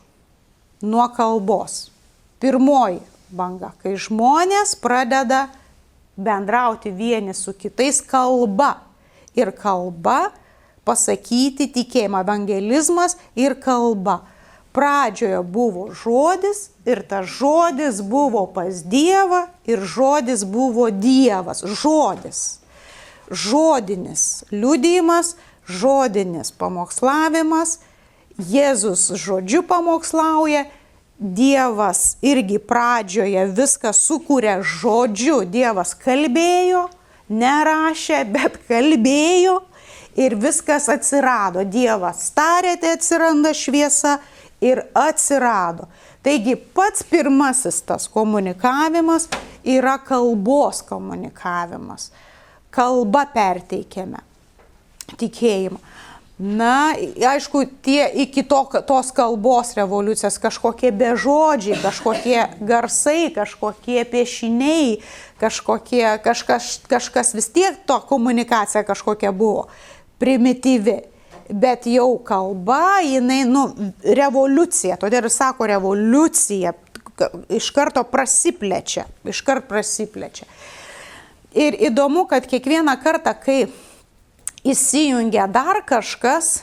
nuo kalbos. Pirmoji banga, kai žmonės pradeda bendrauti vieni su kitais kalba. Ir kalba pasakyti tikėjimą, evangelizmas ir kalba. Pradžioje buvo žodis ir tas žodis buvo pas Dievą ir žodis buvo Dievas. Žodis. Žodinis liudijimas, žodinis pamokslavimas. Jėzus žodžiu pamokslauja. Dievas irgi pradžioje viską sukūrė žodžiu. Dievas kalbėjo, nerašė, bet kalbėjo ir viskas atsirado. Dievas tarė, tai atsiranda šviesa ir atsirado. Taigi pats pirmasis tas komunikavimas yra kalbos komunikavimas. Kalba perteikiame tikėjimą. Na, aišku, iki tos kalbos revoliucijos kažkokie bežodžiai, kažkokie garsai, kažkokie piešiniai, kažkas vis tiek to komunikacija kažkokia buvo primityvi. Bet jau kalba, jinai, revoliucija, todėl ir sako revoliucija, iš karto prasiplečia. Ir įdomu, kad kiekvieną kartą, kai įsijungia dar kažkas,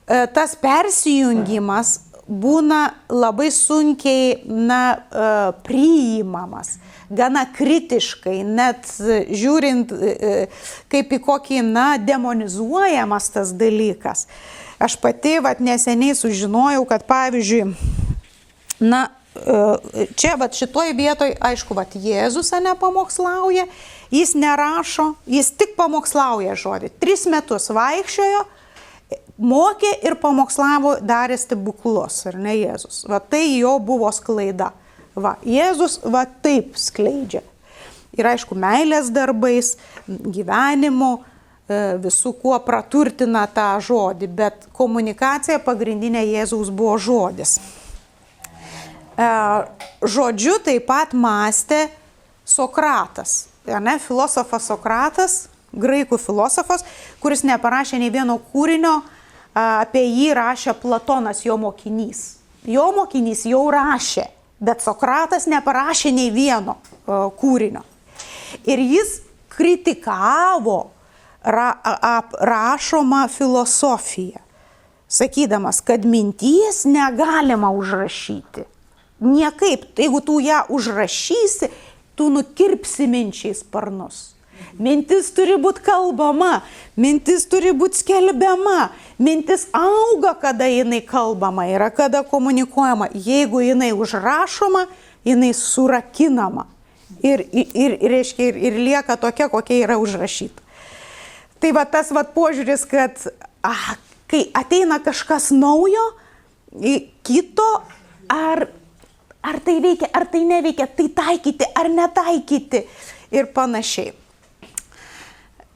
tas persijungimas būna labai sunkiai priimamas, gana kritiškai, net žiūrint kaip į kokį demonizuojamas tas dalykas. Aš pati neseniai sužinojau, kad pavyzdžiui, čia šitoj vietoj, aišku, Jėzus nepamokslauja, jis nerašo, jis tik pamokslauja žodį. 3 metus vaikščiojo, mokė ir pamokslavo, darė stebuklus, ar ne Jėzus. Tai jo buvo sklaida. Jėzus taip skleidžia. Ir aišku, meilės darbais, gyvenimu, visų kuo praturtina tą žodį, bet komunikacija pagrindinė Jėzaus buvo žodis. Žodžiu taip pat mąstė Sokratas. Filosofas Sokratas, graikų filosofas, kuris neparašė nei vieno kūrinio, apie jį rašė Platonas, jo mokinys. Jo mokinys jau rašė, bet Sokratas neparašė nei vieno kūrinio. Ir jis kritikavo rašomą filosofiją, sakydamas, kad minties negalima užrašyti. Niekaip, jeigu tu ją užrašysi, tu nukirpsi minčiai sparnus. Mintis turi būti kalbama, mintis turi būti skelbiama, mintis auga, kada jinai kalbama, yra kada komunikuojama. Jeigu jinai užrašoma, jinai surakinama ir lieka tokia, kokia yra užrašyta. Tai tas požiūris, kad kai ateina kažkas naujo, kito, ar tai veikia, ar tai neveikia, tai taikyti ar netaikyti ir panašiai.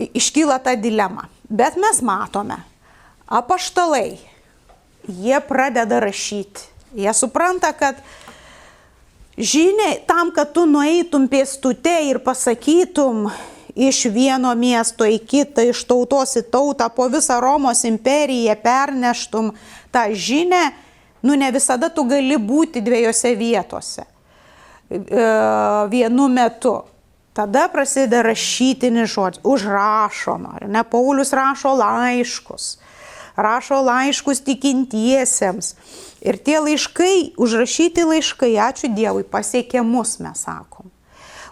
Iškyla ta dilema. Bet mes matome, apaštalai, jie pradeda rašyti. Jie supranta, kad žinia, tam, kad tu nueitum pėstute ir pasakytum iš vieno miesto į kitą, iš tautos į tautą, po visą Romos imperiją perneštum tą žinią, ne visada tu gali būti 2 vietose vienu metu. Tada prasideda rašytinis žodis, užrašoma. Paulius rašo laiškus tikintiesiems. Ir tie laiškai, užrašyti laiškai, ačiū Dievui, pasiekė mus, mes sakom.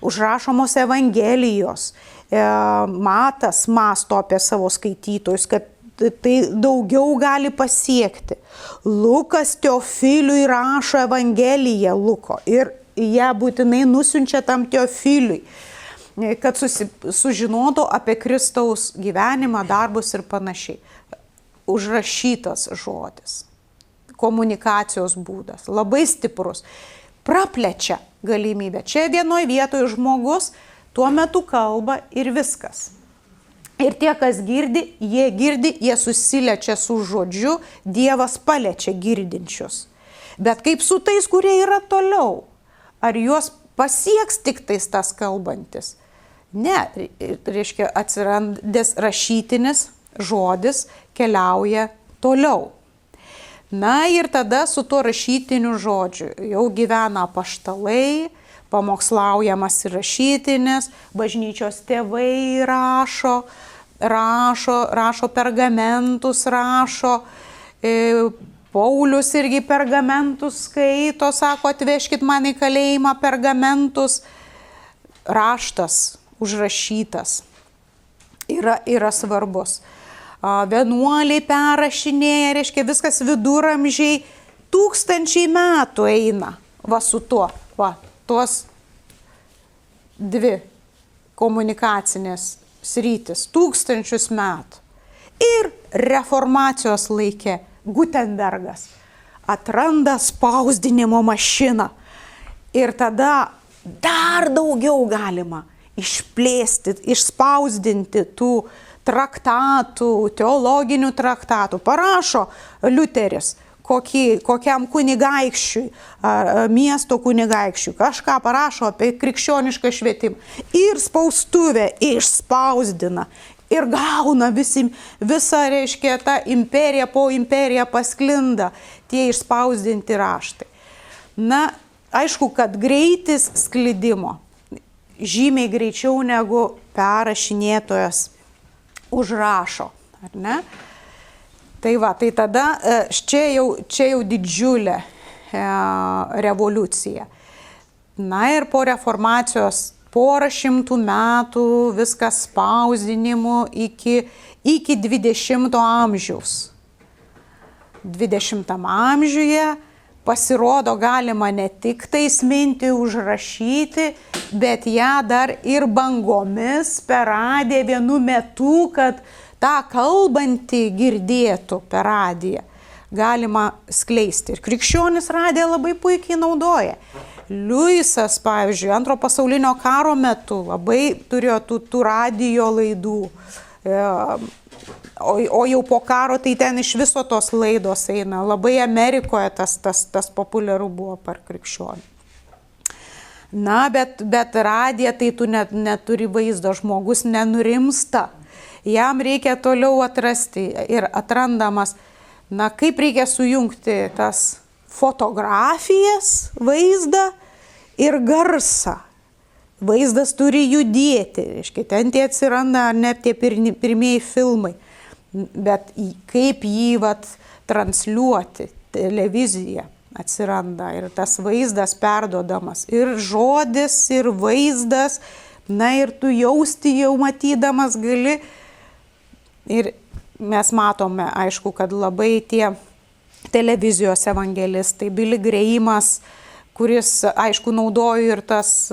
Užrašomos evangelijos. Matas mąsto apie savo skaitytojus, kad tai daugiau gali pasiekti. Lukas Teofiliui rašo Evangeliją Luko ir ją būtinai nusiunčia tam Teofiliui, kad sužinotų apie Kristaus gyvenimą, darbus ir panašiai. Užrašytas žodis, komunikacijos būdas, labai stiprus, praplečia galimybę. Čia vienoje vietoje žmogus tuo metu kalba ir viskas. Ir tie, kas girdi, jie susiliečia su žodžiu, Dievas paliečia girdinčius. Bet kaip su tais, kurie yra toliau? Ar juos pasieks tik tais tas kalbantis? Ne, reiškia, atsirandęs rašytinis žodis keliauja toliau. Na ir tada su tuo rašytiniu žodžiu jau gyvena apaštalai, pamokslaujamas ir rašytinis, bažnyčios tėvai rašo pergamentus, Paulius irgi pergamentus skaito, sako, atvežkit man į kalėjimą pergamentus. Raštas užrašytas yra svarbus. Vienuoliai perrašinėja, reiškia viskas viduramžiai, 1000 metų eina va su tuo, va, tuos dvi komunikacinės sritis, 1000 metų. Ir reformacijos laikė Gutenbergas atranda spausdinimo mašiną ir tada dar daugiau galima išplėsti, išspausdinti tų traktatų, teologinių traktatų. Parašo Liuteris kokiam kunigaikščiui, miesto kunigaikščiui, kažką parašo apie krikščionišką švietimą ir spaustuvę išspausdina. Ir gauna visa, reiškia, ta imperija po imperiją pasklinda tie išspausdinti raštai. Na, aišku, kad greitis sklidimo žymiai greičiau negu perrašinėtojas užrašo, ar ne? Tai va, tai tada čia jau didžiulė revoliucija. Na ir po reformacijos porą šimtų metų viskas spausdinimu iki 20 amžiaus. 20 amžiuje pasirodo galima ne tik tais mintį užrašyti, bet ją dar ir bangomis per radiją vienu metu, kad tą kalbantį girdėtų per radiją. Galima skleisti. Ir krikščionis radiją labai puikiai naudoja. Liujisas, pavyzdžiui, Antro pasaulinio karo metu labai turėjo tų radijo laidų, o jau po karo tai ten iš viso tos laidos eina. Labai Amerikoje tas populiaru buvo per krikščionį. Na, bet radija tai tu neturi vaizdo, žmogus nenurimsta. Jam reikia toliau atrasti ir atrandamas, na, kaip reikia sujungti tas fotografijas, vaizdą ir garsą. Vaizdas turi judėti, reiškia, ten tie atsiranda net tie pirmieji filmai, bet kaip jį transliuoti, televizija atsiranda ir tas vaizdas perduodamas, ir žodis, ir vaizdas, na ir tu jausti jau matydamas gali. Ir mes matome, aišku, kad labai tie televizijos evangelistai, Billy Grahamas, kuris, aišku, naudojo ir tas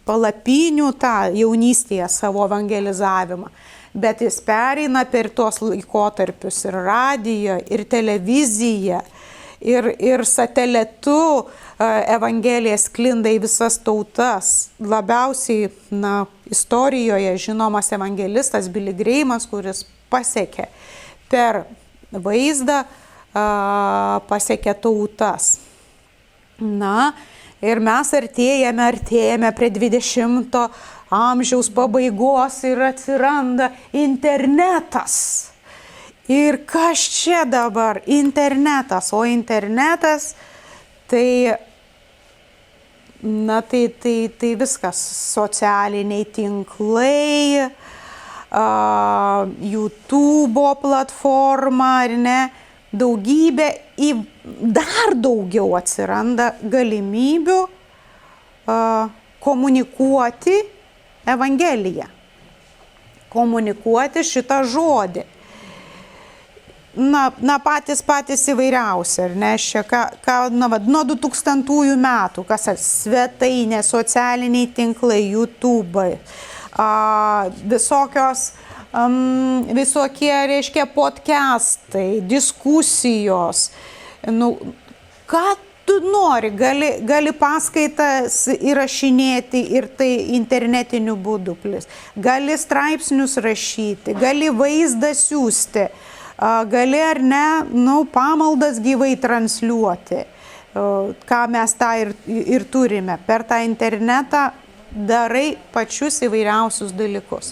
palapinių tą jaunystėje savo evangelizavimą, bet jis pereina per tuos laikotarpius ir radiją, ir televiziją, ir satelitu evangelija sklinda į visas tautas. Labiausiai, na, istorijoje žinomas evangelistas Billy Grahamas, kuris pasiekė per vaizdą, pasiekė tautas. Na, ir mes artėjame prie 20 amžiaus pabaigos ir atsiranda internetas. Ir kas čia dabar? Internetas. O internetas, tai viskas. Socialiniai tinklai, YouTube platforma, ar ne? Daugybė, dar daugiau atsiranda galimybių komunikuoti Evangeliją, komunikuoti šitą žodį. Na patys įvairiausi, ar ne, nuo 2000 metų, kas svetainė, socialiniai tinklai, YouTube, visokie, reiškia, podcastai, diskusijos. Nu, ką tu nori, gali paskaitas įrašinėti ir tai internetiniu būdu plis. Gali straipsnius rašyti, gali vaizdą siųsti, gali ar ne, pamaldas gyvai transliuoti, ką mes tą ir turime. Per tą internetą darai pačius įvairiausius dalykus.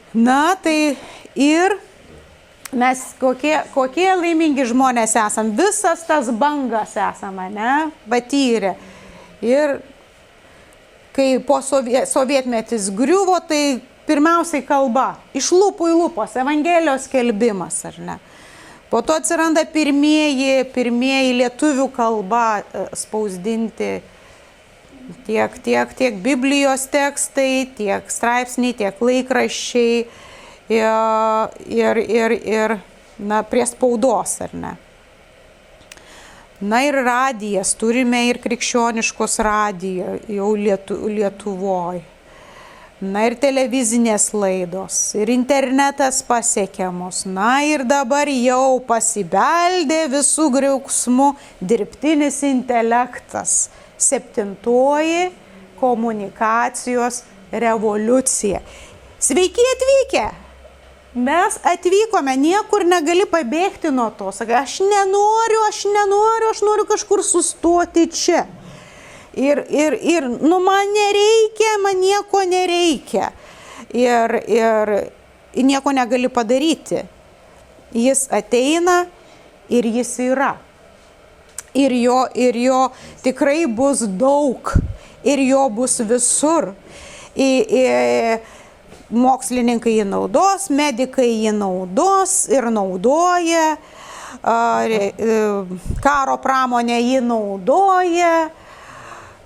Na, tai ir mes kokie laimingi žmonės esam, visas tas bangas esame, ne, patyrę. Ir kai po sovietmetis griuvo, tai pirmiausiai kalba, iš lūpų į lūpos, Evangelijos skelbimas, ar ne. Po to atsiranda pirmieji lietuvių kalba spausdinti tiek Biblijos tekstai, tiek straipsniai, tiek laikraščiai ir prie spaudos, ar ne. Na ir radijas, turime ir krikščioniškos radiją jau Lietuvoj. Na ir televizinės laidos, ir internetas pasiekiamos. Na ir dabar jau pasibeldė visų griauksmų dirbtinis intelektas. 7. komunikacijos revoliucija. Sveiki atvykę! Mes atvykome, niekur negali pabėgti nuo to. Sakai, aš nenoriu, aš noriu kažkur sustoti čia. Ir man nereikia, man nieko nereikia. Ir nieko negali padaryti. Jis ateina ir jis yra. Ir jo tikrai bus daug. Ir jo bus visur. Mokslininkai jį naudos, medikai jį naudos ir naudoja, karo pramonė jį naudoja,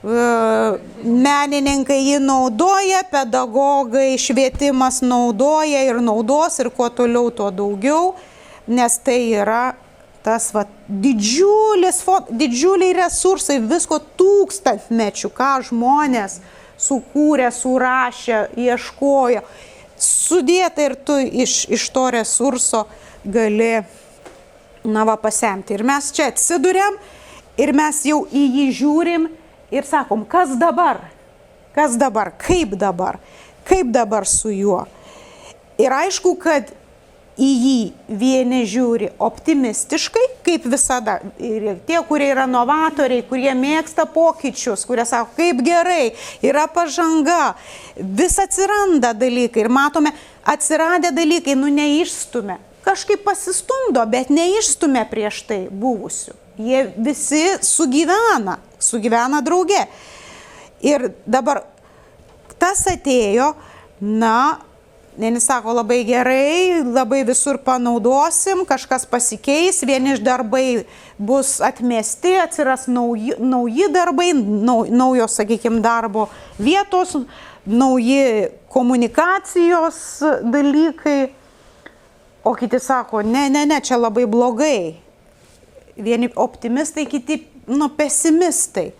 menininkai jį naudoja, pedagogai, švietimas naudoja ir naudos ir kuo toliau, tuo daugiau, nes tai yra tas didžiuliai resursai, visko tūkstantmečių, ką žmonės sukūrė, surašė, ieškojo, sudėta ir tu iš to resurso gali pasemti. Ir mes čia atsiduriam ir mes jau į jį žiūrim ir sakom, kas dabar, kaip dabar su juo. Ir aišku, kad į jį vieni žiūri optimistiškai, kaip visada. Ir tie, kurie yra novatoriai, kurie mėgsta pokyčius, kurie sako, kaip gerai, yra pažanga, vis atsiranda dalykai. Ir matome, atsiradę dalykai, neišstumia. Kažkaip pasistumdo, bet neišstumia prieš tai buvusių. Jie visi sugyvena drauge. Ir dabar tas atėjo, vieni sako labai gerai, labai visur panaudosim, kažkas pasikeis, vieni darbai bus atmesti, atsiras nauji darbai, naujos, sakykime, darbo vietos, nauji komunikacijos dalykai, o kiti sako, ne, čia labai blogai. Vieni optimistai, kiti pesimistai.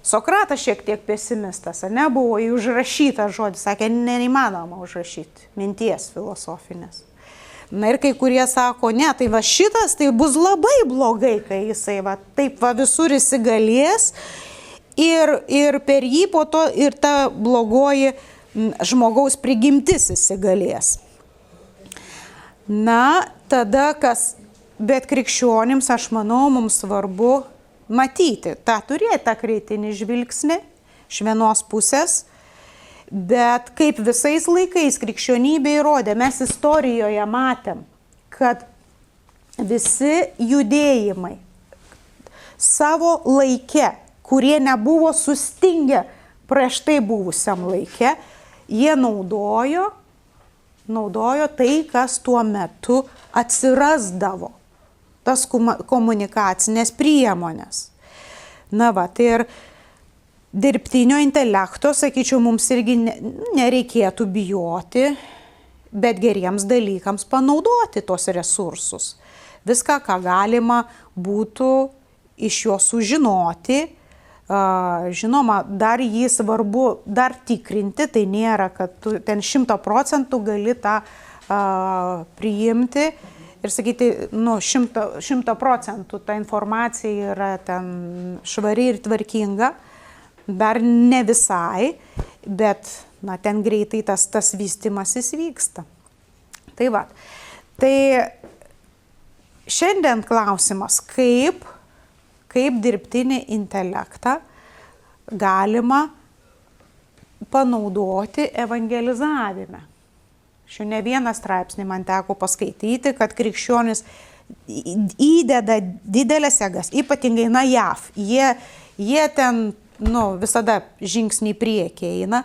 Sokratas šiek tiek pesimistas, buvo užrašytas žodis, sakė, neįmanoma užrašyti minties filosofinės. Na ir kai kurie sako, ne, tai šitas tai bus labai blogai, kai jisai taip visur įsigalės ir per jį po to ir ta blogoji žmogaus prigimtis įsigalės. Na, tada bet krikščionims, aš manau, mums svarbu matyti, turėti tą kritinį žvilgsnį iš vienos pusės, bet kaip visais laikais krikščionybė įrodė, mes istorijoje matėm, kad visi judėjimai savo laike, kurie nebuvo sustingę prieš tai buvusiam laike, jie naudojo tai, kas tuo metu atsirasdavo. Tas komunikacinės priemonės. Tai ir dirbtinio intelekto, sakyčiau, mums irgi nereikėtų bijoti, bet geriems dalykams panaudoti tos resursus. Viską, ką galima būtų iš jo sužinoti. Žinoma, dar jį svarbu dar tikrinti, tai nėra, kad tu ten 100% gali tą priimti. Ir sakyti, 100% ta informacija yra ten švari ir tvarkinga, dar ne visai, bet ten greitai tas vystymasis vyksta. Tai šiandien klausimas, kaip dirbtinį intelektą galima panaudoti evangelizavime. Ne vieną straipsnį man teko paskaityti, kad krikščionis įdeda didelės jėgas, ypatingai JAV. Jie ten visada žingsnį į priekį eina.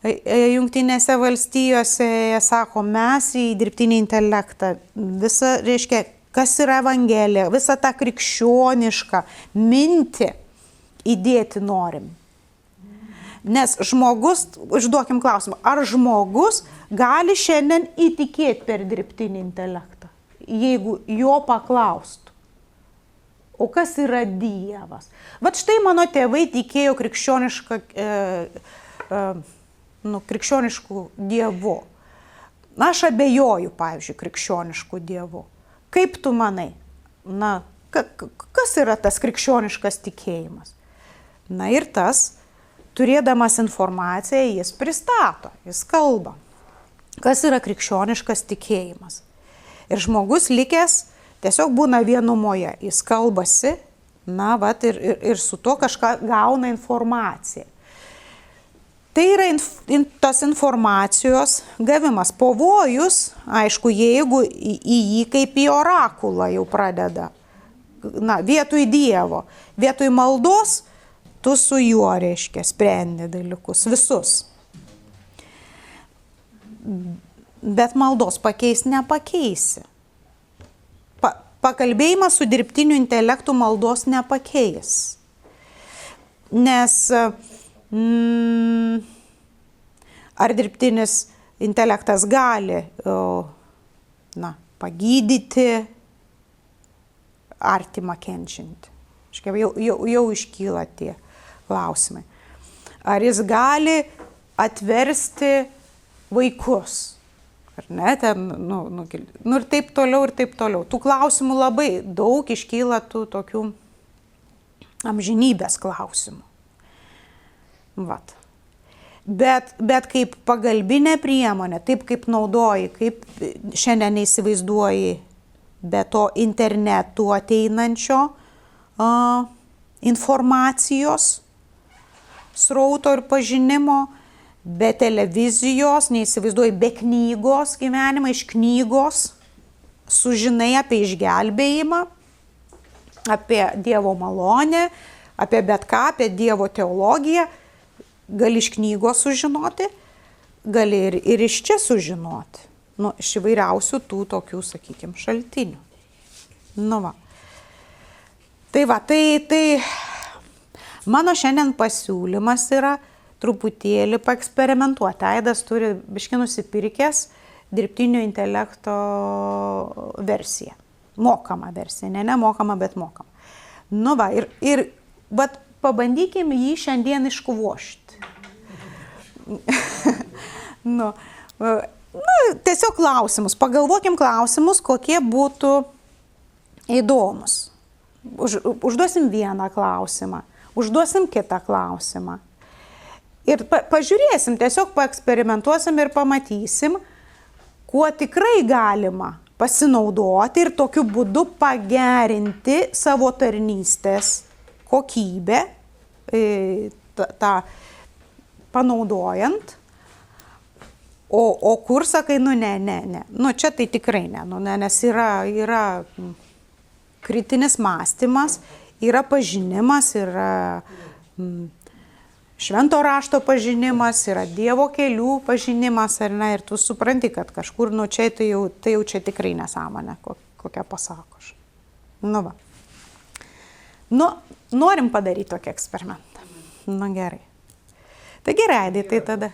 Jungtinėse valstijose jie sako, mes į dirbtinį intelektą visą, reiškia, kas yra Evangelija, visą tą krikščionišką mintį įdėti norim. Nes žmogus, užduokim klausimą, ar žmogus gali šiandien įtikėti per dirbtinį intelektą, jeigu jo paklaustų? O kas yra Dievas? Vat štai mano tėvai tikėjo krikščioniškų dievu. Aš abejoju, pavyzdžiui, krikščioniškų dievų. Kaip tu manai? Na, kas yra tas krikščioniškas tikėjimas? Na ir tas, turėdamas informaciją, jis pristato, jis kalba. Kas yra krikščioniškas tikėjimas? Ir žmogus likęs tiesiog būna vienumoje, jis kalbasi, na, vat, ir su to kažką gauna informaciją. Tai yra tos informacijos gavimas. Pavojus, aišku, jeigu į jį kaip į orakulą jau pradeda, na, vietoj Dievo, vietoj maldos, tu su juo, reiškia, sprendi dalykus, visus. Bet maldos nepakeisi. Pakalbėjimas su dirbtiniu intelektu maldos nepakeis. Nes ar dirbtinis intelektas gali pagydyti artimą kenčiantį? Jau iškyla tie klausimai. Ar jis gali atversti vaikus? Ar ne, ten, ir taip toliau, ir taip toliau. Tų klausimų labai daug iškyla tų tokių amžinybės klausimų. Vat. Bet kaip pagalbinė priemonė, taip kaip naudoji, kaip šiandien neįsivaizduoji be to internetu ateinančio informacijos srauto ir pažinimo, be televizijos, neįsivaizduoji, be knygos gyvenimą, iš knygos sužinai apie išgelbėjimą, apie Dievo malonę, apie bet ką, apie Dievo teologiją. Gali iš knygos sužinoti, gali ir iš čia sužinoti. Iš įvairiausių tų tokių, sakykime, šaltinių. Va. Tai mano šiandien pasiūlymas yra truputėlį paeksperimentuoti. Aidas turi biškį nusipirkęs dirbtinio intelekto versiją. Mokamą versiją. Ne mokama, bet mokama. Va, ir pabandykim jį šiandien iškvošti. Tiesiog klausimus. Pagalvokim klausimus, kokie būtų įdomus. Užduosim vieną klausimą. Užduosim kitą klausimą. Ir pažiūrėsim, tiesiog paeksperimentuosim ir pamatysim, kuo tikrai galima pasinaudoti ir tokiu būdu pagerinti savo tarnystės kokybę, tą panaudojant. O kur sakai, ne. Čia tai tikrai ne, nes yra kritinis mąstymas, yra pažinimas, yra švento rašto pažinimas, yra Dievo kelių pažinimas, ar ne, ir tu supranti, kad kažkur, tai jau čia tikrai nesąmonė, kokią pasako aš. Va. Norim padaryti tokį eksperimentą. Gerai. Tai gerai, tai tada.